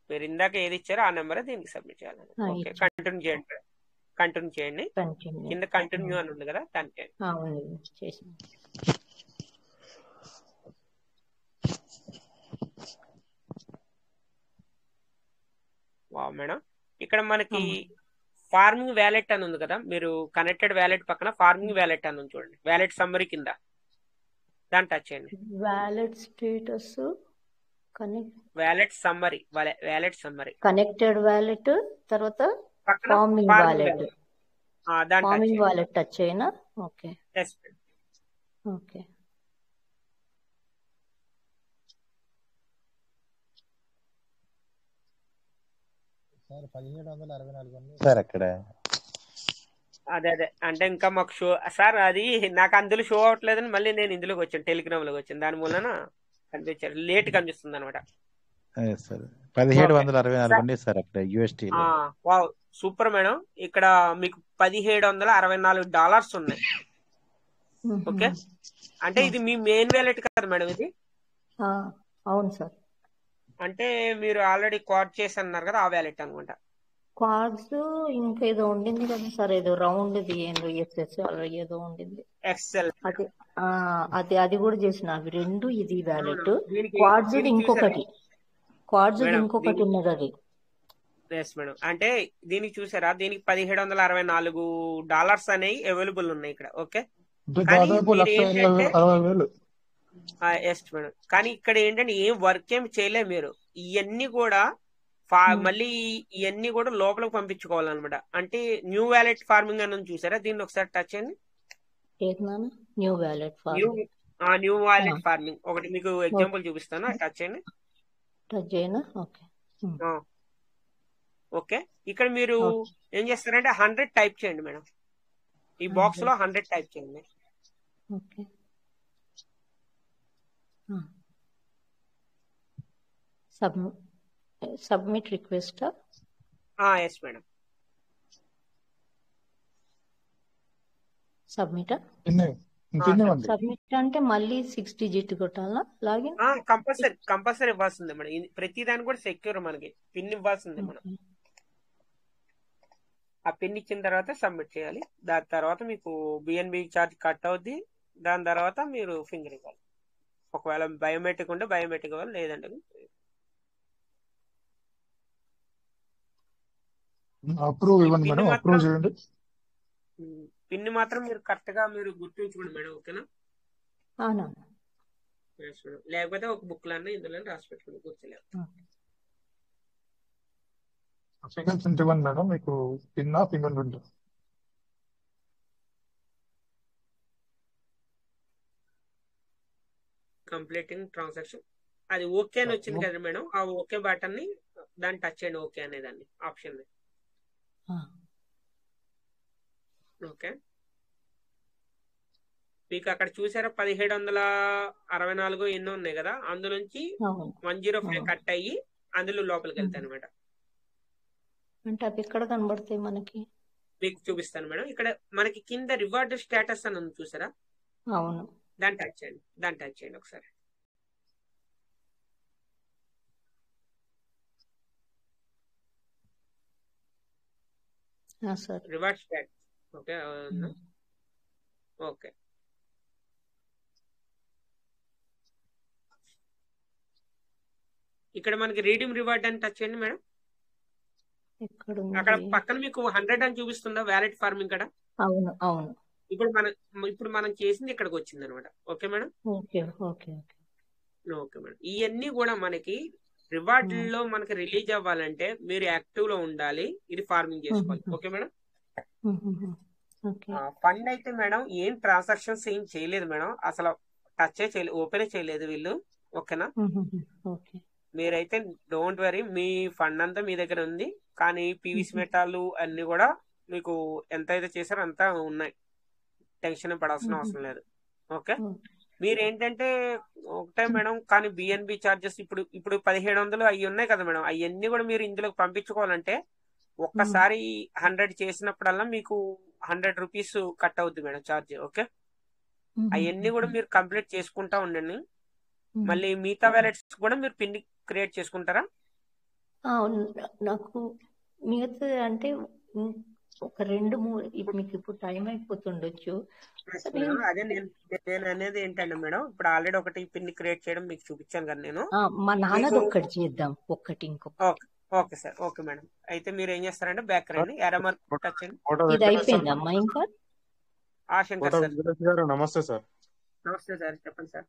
మీరు ఇందాక ఏది ఇచ్చారో ఆ నెంబర్ దీనికి సబ్మిట్ చేయాలి. ఓకే, కంటిన్యూ చేయండి. కింద కంటిన్యూ అని ఉంది కదా, దాన్ని చేయండి. వావ్ మేడం, ఇక్కడ మనకి ఫార్మింగ్ వ్యాలెట్ అని ఉంది కదా, మీరు కనెక్టెడ్ వ్యాలెట్ పక్కన ఫార్మింగ్ వ్యాలెట్ అని ఉంది చూడండి, వ్యాలెట్ సమ్మరీ కింద, దాన్ని టచ్ చేయండి. Wallet status wallet summary, wallet summary connected wallet, తర్వాత పక్కన ఫార్మింగ్ ఫార్మింగ్ వ్యాలెట్. వ్యాలెట్ దాన్ని టచ్ ఫార్మింగ్ చేయండి. వ్యాలెట్ టచ్ అయినా. Okay yes madam. Okay. Sir 1764 ఉంది సార్ అక్కడ. అదే అంటే ఇంకా మాకు షో సార్, అది నాకు అందులో షో అవ్వట్లేదని మళ్ళీ నేను ఇందులోకి వచ్చాను, టెలిగ్రామ్ లోకి వచ్చాను, దాని మూలన కనిపించారు, లేట్ కనిపిస్తుంది అనమాట. సార్ 1764 ఉంది సార్ అక్కడ USD లో. Wow super madam. ఇక్కడ మీకు $1764 ఉన్నాయి. ఓకే, అంటే ఇది మీ మెయిన్ వ్యాలెట్ కదా మేడం ఇది? అవును సార్. అంటే మీరు ఆల్రెడీ క్వాడ్ చేసి అన్నారు కదా, ఆ వ్యాలెట్ అనుకుంటా. కార్డ్స్ ఇంకేదో ఉండింది కదా సార్, ఏదో రౌండ్ ఏందో ఎస్ఎస్ ఏదో ఉండింది, ఎక్సెల్. అది కూడా చేసిన. అవి రెండు ఇది వ్యాలెట్. క్వాడ్స్ ఇంకొకటి ఉన్నది అది. Yes madam. అంటే దీనికి చూసారా, దీనికి $1764 అనేవి అవైలబుల్ ఉన్నాయి ఇక్కడ. Okay, yes madam. కానీ ఇక్కడ ఏంటంటే ఏం వర్క్ ఏమి చేయలేదు మీరు. ఇవన్నీ కూడా మళ్ళీ ఇవన్నీ కూడా లోపలికి పంపించుకోవాలన్నమాట. అంటే న్యూ వ్యాలెట్ ఫార్మింగ్ అని చూసారా, దీన్ని ఒకసారి టచ్ చేయండి. న్యూ వ్యాలెట్ ఫార్మింగ్ ఒకటి మీకు ఎగ్జాంపుల్ చూపిస్తాను, టచ్ చేయండి. ఓకే, ఇక్కడ మీరు ఏం చేస్తారంటే 100 టైప్ చేయండి మేడం. ఈ బాక్స్ లో 100 టైప్ చేయండి. Submit request. Yes madam. Submit అంటే మళ్ళీ 6 digit కొట్టాలా లాగిన్? కంపల్సరీ ఇవ్వాల్సిందే మేడం. ప్రతి దానికి కూడా సెక్యూర్, మనకి పిన్ ఇవ్వాల్సిందే మనం. ఆ పిన్ ఇచ్చిన తర్వాత సబ్మిట్ చేయాలి. దాని తర్వాత మీకు BNB ఛార్జ్ కట్ అవుద్ది. దాని తర్వాత మీరు ఫింగర్ ఇవ్వాలి. ఒకవేళ బయోమెట్రిక్ ఉంటే బయోమెట్రిక్ ఇవ్వాలి, లేదంటే పిన్ మాత్రం మీరు కరెక్ట్ గా మీరు గుర్తుంచుకోండి మేడం. ఓకేనా? లేకపోతే ఒక బుక్ లన్నా ఇందులో రాసి పెట్టుకోండి, గుర్తులేదు. మేడం మీకు pin finger print completing transaction అది ఓకే అని వచ్చింది కదా మేడం. ఆ ఓకే బటన్ ని దాన్ని టచ్ చేయండి. ఓకే అనేదాన్ని ఆప్షన్. ఓకే, మీకు అక్కడ చూసారా 1764 ఎన్నో ఉన్నాయి కదా, అందులోంచి 105 కట్ అయ్యి అందులో లోపలికి వెళ్తాయి అనమాట. అంటే అవి ఎక్కడ కనబడతాయి మనకి? మీకు చూపిస్తాను మేడం. ఇక్కడ మనకి కింద రివార్డ్ స్టేటస్ అని ఉంది చూసారా? అవును, దాన్ని టచ్ చేయండి ఒకసారి. Reward status. ఓకే ఓకే, ఇక్కడ మనకి రీడీమ్ రివార్డ్ అని టచ్ చేయండి మేడం. అక్కడ పక్కన మీకు 100 అని చూపిస్తుందా వ్యాలెట్ ఫార్మింగ్ కదా? అవును అవును. ఇప్పుడు మనం చేసింది ఇక్కడికి వచ్చింది అనమాట. Okay madam. Okay madam. ఇవన్నీ కూడా మనకి రివార్డ్ లో మనకి రిలీజ్ అవ్వాలంటే మీరు యాక్టివ్ లో ఉండాలి, ఇది ఫార్మింగ్ చేసుకోవాలి. Okay madam. ఫండ్ అయితే మేడం ఏం ట్రాన్సాక్షన్స్ ఏం చేయలేదు మేడం, అసలు టచ్ చేయలేదు, ఓపెన్ చేయలేదు వీళ్ళు. ఓకేనా? మీరైతే డోంట్ వరీ, మీ ఫండ్ అంతా మీ దగ్గర ఉంది. కానీ పీవీసీ మెటాలు అన్ని కూడా మీకు ఎంత అయితే చేశారో అంతా ఉన్నాయి, టెన్షన్ పడాల్సిన అవసరం లేదు. ఓకే, మీరేంటంటే ఒకటే మేడం. కానీ బిఎన్బి చార్జెస్ ఇప్పుడు 1700 అవి ఉన్నాయి కదా మేడం, అవన్నీ కూడా మీరు ఇందులోకి పంపించుకోవాలంటే ఒక్కసారి 100 చేసినప్పుడల్లా మీకు 100 రూపీస్ కట్ అవుద్ది మేడం ఛార్జ్. ఓకే, అవన్నీ కూడా మీరు కంప్లీట్ చేసుకుంటా ఉండండి. మళ్ళీ మిగతా వ్యాలెట్స్ కూడా మీరు పిన్ క్రియేట్ చేసుకుంటారా? నాకు మిగతా అంటే ఒక 2-3 మీకు ఇప్పుడు టైం అయిపోతుండొచ్చు. అదే నేను అనేది ఏంటంటే మేడం, ఇప్పుడు ఆల్రెడీ ఒకటి పిన్ క్రియేట్ చేయడం మీకు చూపించాను కదా నేను. మా నాన్నది ఒక్కటి చేద్దాం, ఒక్కటి ఇంకొక. Okay sir. Okay madam. అయితే మీరు ఏం చేస్తారంటే బ్యాక్ రండి, ఎర్ర మార్క్ టచ్ చేయండి. ఇది అయిపోయిందమ్మా ఇంకా? శంకర్ సార్ నమస్తే సార్. నమస్తే సార్, చెప్పండి సార్.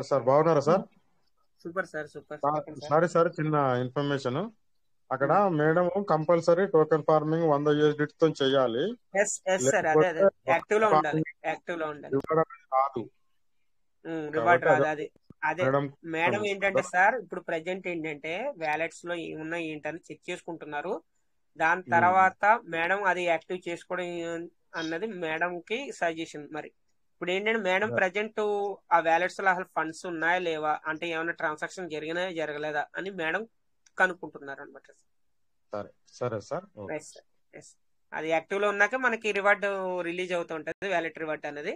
సార్ బాగున్నారా సార్? సూపర్ సార్, సూపర్ చెప్పండి సార్. సారీ సార్, చిన్న ఇన్ఫర్మేషన్. అక్కడ madam compulsory token farming 100 USDT తో చేయాలి, ఎస్ ఎస్ సార్, అదే అదే లేకపోతే యాక్టివ్ లో టోకెన్ ఉండాలి, ఫార్మింగ్ యాక్టివ్ లో ఉండాలి. రివార్డ్ అనేది రాదు. రివార్డ్ కాబట్టి రాదు. అదే అదే మేడం మేడం ఏంటంటే సార్, ఇప్పుడు ప్రెజెంట్ ఏంటంటే వ్యాలెట్స్ లో ఏమున్నాయి ఏంటని చెక్ చేసుకుంటున్నారు. దాని తర్వాత మేడం అది యాక్టివ్ చేసుకోవడం అన్నది మేడం కి సజెషన్. మరి ఇప్పుడు ఏంటంటే మేడం ప్రజెంట్ ఆ వ్యాలెట్స్ లో అసలు ఫండ్స్ ఉన్నాయా లేవా, అంటే ఏమైనా ట్రాన్సాక్షన్ జరిగినాయా జరగలేదా అని మేడం కనుక్కుంటున్నారు అనమాట. సరే సరే sir, okay. Yes sir, yes. అది యాక్టివ్ లో ఉన్నాక మనకి రివార్డ్ రిలీజ్ అవుతూ ఉంటది, వ్యాలెట్ రివార్డ్ అనేది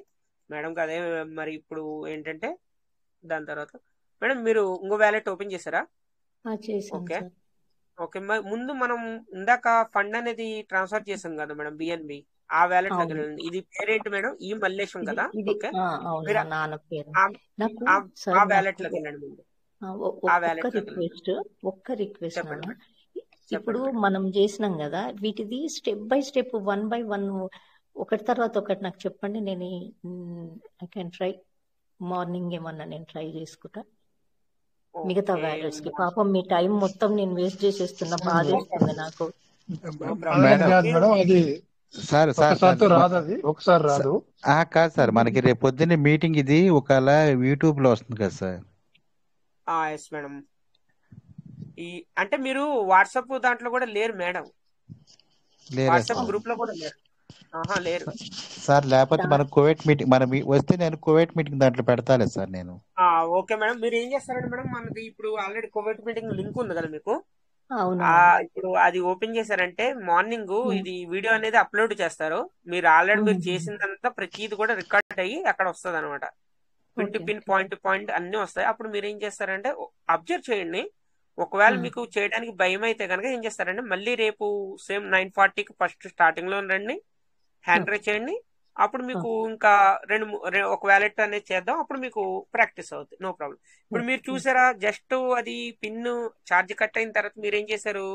మేడంకి. అదే మరి ఇప్పుడు ఏంటంటే దాని తర్వాత మేడం మీరు ఇంకో వ్యాలెట్ ఓపెన్ చేశారా? చేశాను ఓకే సార్. ఓకే. ముందు మనం ఇందాక ఫండ్ అనేది ట్రాన్స్ఫర్ చేసాం కదా మేడం, బిఎన్బి. ఆ వ్యాలెట్ అవును, దగ్గర ఇది పేరేంటి మేడం? ఈ మల్లేశం ఇది కదా? ఇది ఓకే, అవును, మీరు మా నాన్న పేరు. ఆ- నాకు ఆ సార్ వ్యాలెట్ నాకు లోకి వెళ్ళండి ముందు. ఆ ఒక్క వ్యాలెట్ లోకి వెళ్ళండి. ఒక్క రిక్వెస్ట్ చెప్పండి నాన్న. మేడం, ఇప్పుడు చెప్పండి మేడం. మనం చేసినాం కదా, వీటిది స్టెప్ బై స్టెప్ 1 by 1 ఒకటి తర్వాత ఒకటి నాకు చెప్పండి. నేను ఐ కెన్ ట్రై. మార్నింగ్ ఏమన్నా నేను ట్రై చేసుకుంటా మిగతా ఓకే, వ్యాలెట్స్ కి. పాపం మీ టైం మొత్తం నేను వేస్ట్ చేసేస్తున్నా, బాధేస్తుంది నాకు. నో ప్రాబ్లం అదేం మేడం కాదు మీరు మేడం, అది సార్ సార్ సార్ ఒకసారితో రాదు, అది ఒకసారి రాదు. కాదు సార్, మనకి రేపు పొద్దున్నే మీటింగ్ ఇది ఒకవేళ యూట్యూబ్ లో వస్తుంది కదా సార్. Yes madam. ఈ అంటే మీరు వాట్సాప్ దాంట్లో కూడా లేరు మేడం, లేరా వాట్సాప్ సార్? గ్రూప్ లో కూడా లేరు. లేరు. సార్ లేకపోతే దా- మన కోవిడ్ మీటింగ్ వస్తే నేను కోవిడ్ మీటింగ్ దాంట్లో పెడతాలే సార్ నేను. ఓకే మేడం, మీరు ఏం చేస్తారంటే మేడం, మనది ఇప్పుడు ఆల్రెడీ కోవిడ్ మీటింగ్ లింక్ ఉంది కదా మీకు. అవునవును. ఇప్పుడు అది ఓపెన్ చేశారంటే మార్నింగ్ ఉమ్, ఇది వీడియో అనేది అప్లోడ్ చేస్తారు. మీరు ఆల్రెడీ మీరు చేసిందంతా ప్రతిది కూడా రికార్డ్ అయ్యి అక్కడ వస్తుంది అనమాట. Pin to okay pin, okay point to point అన్ని వస్తాయి. అప్పుడు మీరు ఏం చేస్తారంటే అబ్జర్వ్ చేయండి. ఒకవేళ మీకు చేయడానికి భయం అయితే కనుక ఏం చేస్తారంటే మళ్ళీ రేపు సేమ్ 9:40కి ఫస్ట్ స్టార్టింగ్ లో రండి, హ్యాండ్ రైజ్ చేయండి. అప్పుడు మీకు ఇంకా ఒక వ్యాలెట్ అనేది చేద్దాం, అప్పుడు మీకు ప్రాక్టీస్ అవుతుంది, నో ప్రాబ్లం. ఇప్పుడు మీరు చూసారా, జస్ట్ అది పిన్ ఛార్జ్ కట్ అయిన తర్వాత మీరు ఏం చేశారు,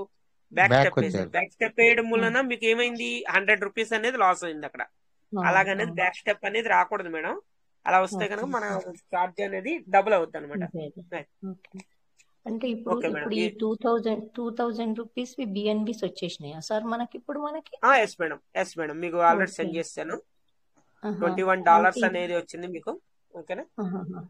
బ్యాక్ బ్యాక్ స్టెప్ వేసారు. వచ్చారు. బ్యాక్ స్టెప్ వేయడం వలన మీకు ఏమైంది, 100 రూపీస్ అనేది లాస్ అయింది అక్కడ. అలాగనేది బ్యాక్ స్టెప్ అనేది రాకూడదు మేడం. అలా వస్తే కనుక మన ఛార్జ్ అనేది డబుల్ అవుతుంది అనమాట. అంటే ఇప్పుడు ఓకే మేడం. ఇప్పుడు ఈ 2000 రూపీస్ బిఎన్బిస్ వచ్చేసినాయా సార్ మనకి ఇప్పుడు మనకి? ఎస్ మేడం, ఎస్ మేడం, మీకు ఆల్రెడీ ఓకే. సెండ్ చేస్తాను. ఆహా. $21 అంటే అనేది వచ్చింది మీకు. ఓకేనా? ఆహాహా.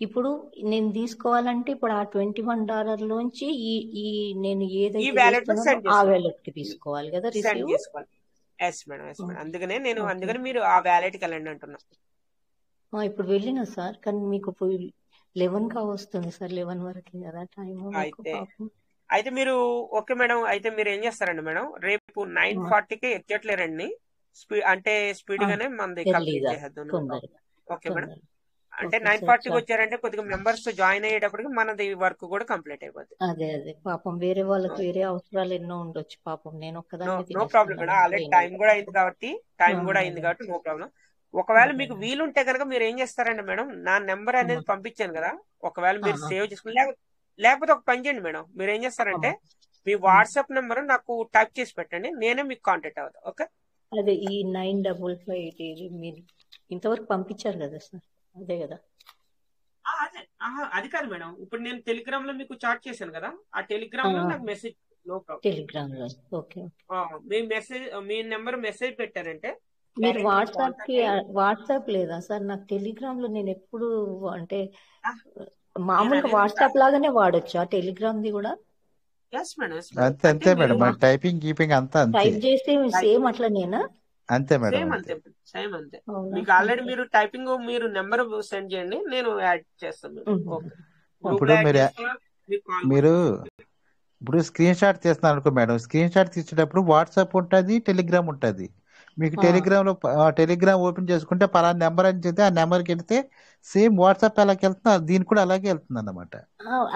ఇప్పుడు నేను తీసుకోవాలంటే ఇప్పుడు ఆ $21 లోంచి ఈ ఈ నేను ఈ ఏదైతే వ్యాలెట్ లో చేస్తున్నానో సెండ్ ఆ చేసుకోవాలి, వ్యాలెట్ కి తీసుకోవాలి కదా సెండ్ రిసీవ్? చేసుకోవాలి. Yes madam, yes madam. అందుకనే నేను ఓకే. అందుకని మీరు ఆ వ్యాలెట్ కి వెళ్ళండి అంటున్నా. ఇప్పుడు వెళ్ళినా సార్, కానీ మీకు 11 కా వస్తుంది సార్, 11 వరకే కదా టైం మీకు అయితే పాపం. అయితే మీరు ఓకే మేడం, అయితే మీరు ఏం చేస్తారండి మేడం, రేపు 9:40కి ఎగ్జాక్ట్లీ అంటే స్పీడ్ గానే మనది కంప్లీట్ ఎర్లీగా చేసేద్దాం. తొందరగా ఓకే మేడం. తొందరగా. అంటే ఓకే సార్. 9:40కి వచ్చారంటే కొద్దిగా మెంబర్స్ జాయిన్ అయ్యేటప్పటికి మనది వర్క్ కూడా కంప్లీట్ అయిపోద్ది. అదే పాపం వేరే వాళ్ళకి వేరే అవసరాలు ఎన్నో ఉండొచ్చు. పాపం నేను నో ఒక్కదాన్ని నో ప్రాబ్లం మేడం, తినేస్తున్నాను ఆల్రెడీ ట్రైనింగ్. టైం కూడా అయింది కాబట్టి నో ప్రాబ్లం. ఒకవేళ అదే మీకు వీలుంటే కనుక మీరు ఏం చేస్తారండి మేడం, నా నెంబర్ అనేది పంపించాను కదా, ఒకవేళ మీరు సేవ్ చేసుకుని లేకపోతే ఒక పని చేయండి మేడం, మీరు ఏం చేస్తారంటే మీ వాట్సాప్ నెంబర్ నాకు టైప్ చేసి పెట్టండి, నేనే మీకు కాంటాక్ట్ అవుతా. ఓకే? అదే ఈ 955 మీరు ఇంతవరకు పంపించారు కదా సార్, అదే కదా? అదే అది కాదు మేడం, ఇప్పుడు నేను టెలిగ్రామ్ లో మీకు చాట్ చేశాను కదా, ఆ టెలిగ్రామ్ లో నాకు మెసేజ్, నో ప్రాబ్లం. టెలిగ్రామ్ లో. ఓకే. మీ నెంబర్ మెసేజ్ పెట్టారంటే మీరు డైరెక్ట్ వాట్సాప్ కి కాంటాక్ట్ వాట్సాప్ లేదా సార్? నాకు టెలిగ్రామ్ లో నేను ఎప్పుడు అంటే నేను మామూలుగా అనేది వాట్సాప్ లాగానే వాడొచ్చా టెలిగ్రామ్ ది కూడా? ఎస్ మేడం, ఎస్ అంతే మేడం. అంటే అంతే మీరు మేడం, మన టైపింగ్ గీపింగ్ అంతా అంతే టైప్ చేస్తే సేమ్ అట్లనేనా? అంతే మేడం, సేమ్ అంతే. అంతే, సేమ్ అంతే. అవునా? మీకు ఆల్రెడీ ఓకే. మీరు టైపింగ్ మీరు నెంబర్ సెండ్ చేయండి, నేను యాడ్ చేస్తాను మీకు. ఓకే, గ్రూప్ ఇప్పుడు లో యాడ్ మీరు చేస్తా, మీకు కాల్ మీరు కూడా. ఇప్పుడు స్క్రీన్ షాట్ తీస్తున్నారు అనుకో మేడం, స్క్రీన్ షాట్ తీసేటప్పుడు వాట్సాప్ ఉంటుంది, టెలిగ్రామ్ ఉంటుంది. మీకు టెలిగ్రామ్ ఓపెన్ చేసుకుంటే పలానా నెంబర్ అని చెప్తే ఆ నెంబర్కి వెళ్తే సేమ్ వాట్సాప్ ఎలాగ వెళ్తుందో దీనికి కూడా అలాగే వెళ్తుంది అన్నమాట.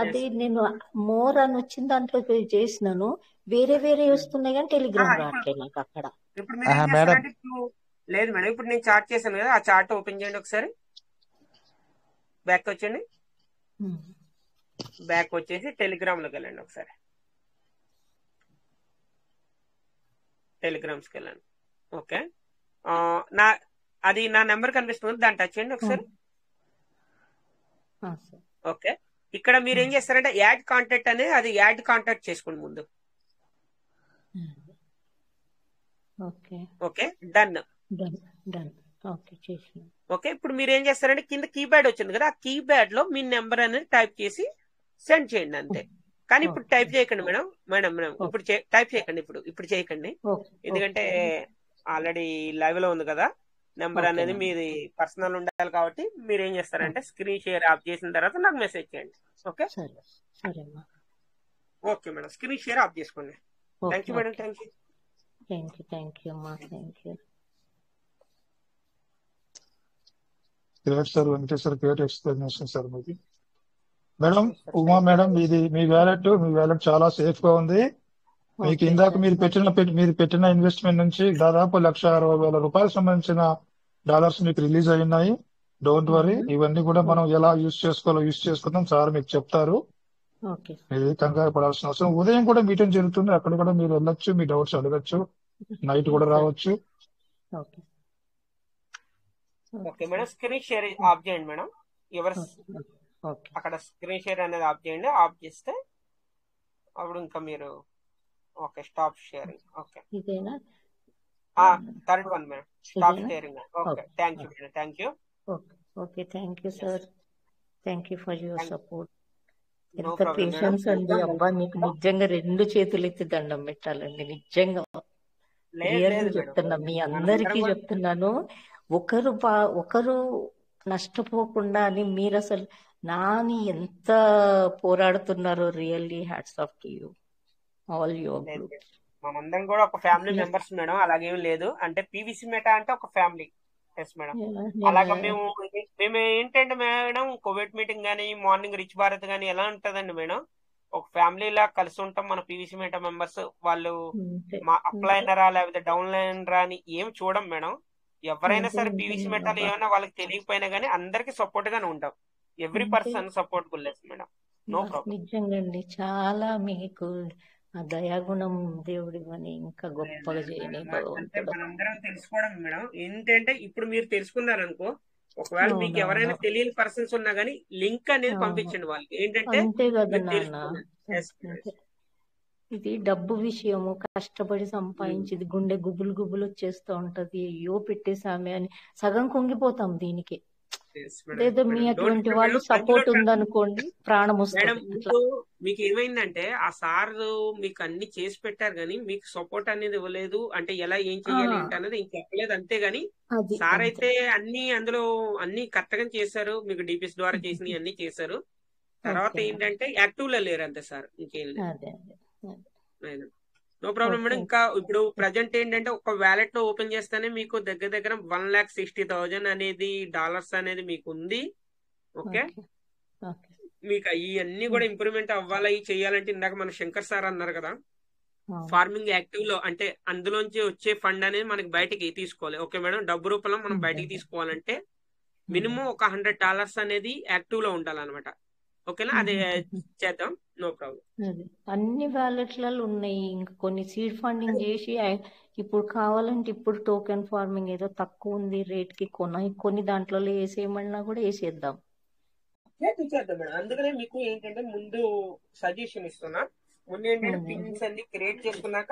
అదే నేను మోర్ అని వచ్చిన దాంట్లో చేసినాను, వేరే వేరే వస్తున్నాయి కానీ టెలిగ్రామ్ రావట్లేదు నాకు అక్కడ. ఇప్పుడు మీరు ఏం మేడం చేస్తారంటే లేదు మేడం, ఇప్పుడు నేను చార్ట్ చేశాను కదా, ఆ చార్ట్ ఓపెన్ చేయండి ఒకసారి, బ్యాక్ వచ్చేయండి, బ్యాక్ వచ్చేసి టెలిగ్రామ్ లోకి వెళ్ళండి ఒకసారి, టెలిగ్రామ్స్కి వెళ్ళండి. ఓకే, అది నా నెంబర్ కనిపిస్తుంది, దాన్ని టచ్ చేయండి ఒకసారి. ఓకే, ఇక్కడ మీరు ఏం చేస్తారంటే యాడ్ కాంటాక్ట్ అనేది అది యాడ్ కాంటాక్ట్ చేసుకోండి ముందు. Okay okay done. Done done okay చేసిన. ఓకే ఇప్పుడు మీరు ఏం చేస్తారంటే కింద కీప్యాడ్ వచ్చింది కదా, ఆ కీప్యాడ్ లో మీ నెంబర్ అనేది టైప్ చేసి సెండ్ చేయండి అంతే. కానీ ఇప్పుడు టైప్ చేయకండి మేడం. మేడం మేడం ఇప్పుడు టైప్ చేయకండి, ఇప్పుడు చేయకండి, ఎందుకంటే ఆల్రెడీ లైవ్ లో ఉంది కదా. నెంబర్ అనేది మీది పర్సనల్ ఉండాలి కాబట్టి మీరు ఏం చేస్తారంటే స్క్రీన్ షేర్ ఆఫ్ చేసిన తర్వాత నాకు మెసేజ్ చేయండి. Okay okay madam, screen share off చేసుకోండి. Thank you madam. Thank you. Thank you అమ్మా. Thank you. Great sir Venkateshwar, great explanation sir మీది. మేడం ఉమా మేడం, మీ వ్యాలెట్ చాలా సేఫ్ గా ఉంది. మీకు ఇందాక మీరు పెట్టిన ఇన్వెస్ట్మెంట్ నుంచి దాదాపు 1,60,000 రూపాయలు సంబంధించిన డాలర్స్ మీకు రిలీజ్ అయినాయి. డోంట్ వరీ, ఇవన్నీ కూడా మనం ఎలా యూజ్ చేసుకుందాం సార్ మీకు చెప్తారు. మీరు కంగారు పడాల్సిన అవసరం. ఉదయం కూడా మీటింగ్ జరుగుతుంది, అక్కడ కూడా మీరు వెళ్ళొచ్చు, మీ డౌట్స్ అడగచ్చు, నైట్ కూడా రావచ్చు. Okay madam, screen share of చేయండి మేడం. ఎవరు అక్కడ స్క్రీన్ షేర్ అనేది ఆఫ్ చేయండి. ఆఫ్ చేస్తే అప్పుడు ఇంకా మీరు okay stop sharing. Okay third one madam, stop sharing. Okay thank you madam. Thank you. Okay thank you sir. Thank you for your support. ఎంత పేషెన్స్ అండి అబ్బా, మీకు నిజంగా 2 చేతులు ఎత్తి దండం పెట్టాలండి. నిజంగా రియల్గా చెప్తున్నా, మీ అందరికీ చెప్తున్నాను. ఒకరు నష్టపోకుండా అని మీరు అసలు నాని ఎంత పోరాడుతున్నారు. Really hats off to you all your group. మనందరం కూడా ఒక ఫ్యామిలీ మెంబర్స్ మేడం, అలాగేం లేదు. అంటే పీవీసీ మెటా అంటే ఒక ఫ్యామిలీ. Yes madam. అలాగా మేము ఏంటంటే మేడం, కోవిడ్ మీటింగ్ గానీ మార్నింగ్ రిచ్ భారత్ గానీ ఎలా ఉంటదండి మేడం, ఒక ఫ్యామిలీ లా కలిసి ఉంటాం. మన పీవీసీ మెటా మెంబర్స్ వాళ్ళు మా అప్లైనరా లేకపోతే డౌన్ లైనరా అని ఏం చూడం మేడం. ఎవరైనా సరే పీవీసీ మెటాలు ఏమైనా వాళ్ళకి తెలియకపోయినా గానీ అందరికి సపోర్ట్ గానే ఉంటాం. ఎవ్రీ పర్సన్ సపోర్ట్ గుల్లెస్ మేడం. No problem. నిజంగా అండి, చాలా మీకు ఆ దయాగుణం దేవుడివని ఇంకా గొప్పగా చేయని అంటే మనందరం తెలుసుకోవడం మేడం. ఏంటంటే ఇప్పుడు మీరు తెలుసుకున్నారనుకో, ఒకవేళ మీకు ఎవరైనా తెలియని పర్సన్స్ ఉన్నా గానీ లింక్ అనేది పంపించండి వాళ్ళకి. ఏంటంటే అంతే కదా నాన్న, ఇది డబ్బు విషయము, కష్టపడి సంపాదించింది గుండె గుబులు వచ్చేస్తూ ఉంటది. అయ్యో పెట్టేసామే అని సగం కుంగిపోతాం దీనికి. లేదా మీ అటువంటి వాళ్ళు సపోర్ట్ ఉందనుకోండి, ప్రాణం వస్తుంది. మీకు ఏమైందంటే ఆ సార్ మీకు అన్ని చేసి పెట్టారు కానీ మీకు సపోర్ట్ అనేది ఇవ్వలేదు. అంటే ఎలా ఏం చెయ్యాలి ఏంటి అనేది ఇంక చెప్పలేదు. అంతేగాని సార్ అయితే అన్ని అందులో అన్ని కరెక్ట్ గా చేశారు. మీకు డిపిఎస్ ద్వారా చేసినవి అన్ని చేశారు. తర్వాత ఏంటంటే యాక్టివ్ లో లేరు అంతే సార్, ఇంకేం లేదు. No problem madam. ఇంకా ఇప్పుడు ప్రజెంట్ ఏంటంటే ఒక వ్యాలెట్ లో ఓపెన్ చేస్తేనే మీకు దగ్గర 1,60,000 అనేది డాలర్స్ అనేది మీకు ఉంది. ఓకే, మీకు ఇవన్నీ కూడా ఇంప్రూవ్మెంట్ అవ్వాలి చేయాలంటే ఇందాక మన శంకర్ సార్ అన్నారు కదా, ఫార్మింగ్ యాక్టివ్ లో అంటే అందులోంచి వచ్చే ఫండ్ అనేది మనకి బయటికి తీసుకోవాలి. ఓకే మేడం, డబ్బు రూపంలో మనం బయటికి తీసుకోవాలంటే మినిమం ఒక $100 అనేది యాక్టివ్ లో ఉండాలన్నమాట. ఓకేనా, అదే చేద్దాం. No problem. అన్ని వ్యాలెట్లలో ఉన్నాయి. ఇంకా కొన్ని సీడ్ ఫండింగ్ చేసి ఇప్పుడు కావాలంటే ఇప్పుడు టోకెన్ ఫార్మింగ్ ఏదో తక్కువ ఉంది రేట్ కి కొన్ని దాంట్లో వేసేయమన్నా కూడా వేసేద్దాం. చేద్దాం మేడం. అందుకనే మీకు ఏంటంటే ముందు సజెషన్ ఇస్తున్నా. ముందు ఏంటంటే పిన్స్ అన్ని క్రియేట్ చేసుకున్నాక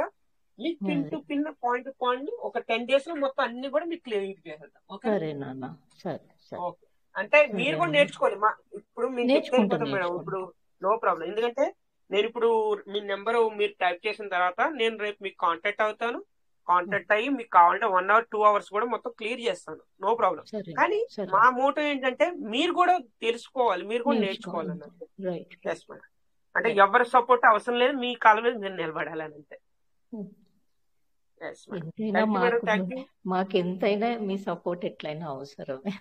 మీ pin to pin point to point ఒక 10 days లో మొత్తం అన్ని కూడా మీకు క్లియర్ చేసేద్దాం. సరే నాన్న, సరే. ఓకే, అంటే మీరు కూడా నేర్చుకోవాలి. ఇప్పుడు మీకు నేర్చుకుంటాం మేడం. ఇప్పుడు నో ప్రాబ్లం. ఎందుకంటే నేను ఇప్పుడు మీ నెంబర్ మీరు టైప్ చేసిన తర్వాత నేను రేపు మీకు కాంటాక్ట్ అవుతాను. కాంటాక్ట్ అయ్యి మీకు కావాలంటే 1 hour 2 hours కూడా మొత్తం క్లియర్ చేస్తాను. No problem. కానీ మా మోటో ఏంటంటే మీరు కూడా తెలుసుకోవాలి, మీరు కూడా నేర్చుకోవాలి అన్నట్టు. Yes madam. అంటే ఎవరి సపోర్ట్ అవసరం లేదు, మీ కాళ్ళ మీద మీరు నిలబడాలని అంతే. మాకెంతైనా మీ సపోర్ట్ ఎట్లయినా అవసరమే.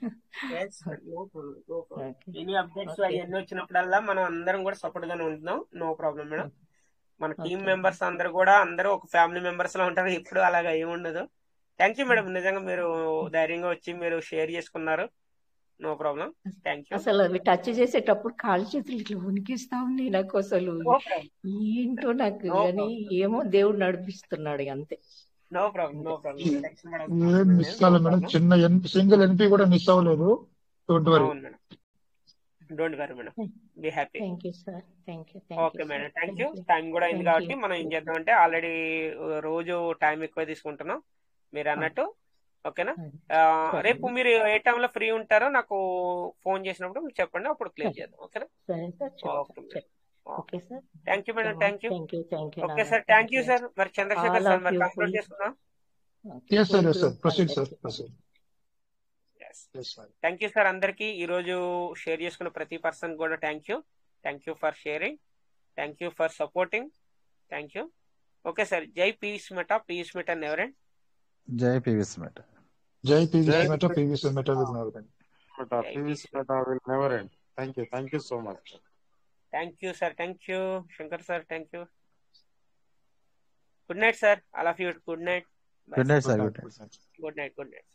ఎనీ అప్డేట్స్ అవన్నీ వచ్చినప్పుడల్లా మనం అందరం కూడా సపోర్ట్ గానే ఉంటున్నాం. No problem madam. మన టీమ్ మెంబర్స్ అందరూ ఒక ఫ్యామిలీ మెంబర్స్ లో ఉంటారు. ఎప్పుడు అలాగా ఏముండదు. థ్యాంక్ యూ మేడం, నిజంగా మీరు ధైర్యంగా వచ్చి మీరు షేర్ చేసుకున్నారు. No problem. Thank you. అసలు అవి టచ్ చేసేటప్పుడు కాళ్ళు చేతులు ఇట్లా వణికిస్తా ఉన్నాయి నాకు. అసలు ఏంటో నాకు కానీ ఏమో దేవుడు నడిపిస్తున్నాడు అంతే. No problem. No problem. Miss కాలేదు మేడం, చిన్న సింగిల్ ఎన్పి కూడా మిస్ అవ్వలేదు. Don't worry. Don't worry madam, be happy. Thank you sir, thank you okay madam, sir, thank you. Thank you, time కూడా అయింది థ్యాంక్ కాబట్టి యూ. మనం ఏం చేద్దామంటే ఆల్రెడీ రోజు టైం ఎక్కువ తీసుకుంటున్నాం మీరు అన్నట్టు. ఓకేనా? రేపు మీరు ఏ టైంలో ఫ్రీ ఉంటారో నాకు ఫోన్ చేసినప్పుడు మీరు చెప్పండి, అప్పుడు క్లియర్ చేద్దాం. ఓకేనా? సరే sir, okay madam. Okay sir. Thank you madam, thank you. Thank you, thank you okay sir, thank you sir. మరి చంద్రశేఖర్ ఆల్ సార్ ఆఫ్ మరి యూ కంక్లూడ్ చేసుకుందాం. Yes, sir. Yes, sir. Proceed, sir. Proceed. Yes, sir. Thank you sir. అందరికీ ఈరోజు share చేసుకున్న ప్రతి person కూడా thank you. Thank you for sharing, thank you for supporting, thank you. Okay sir. జై peace Meta, peace Meta never end. జై PVS Meta. Jai PVC Meta, PVC Meta will never end. PVC Meta will never end. Thank you so much. Thank you sir, thank you. Shankar sir, thank you. Good night sir, all of you. Good night. Good night sir. Good night. Good night. Good night.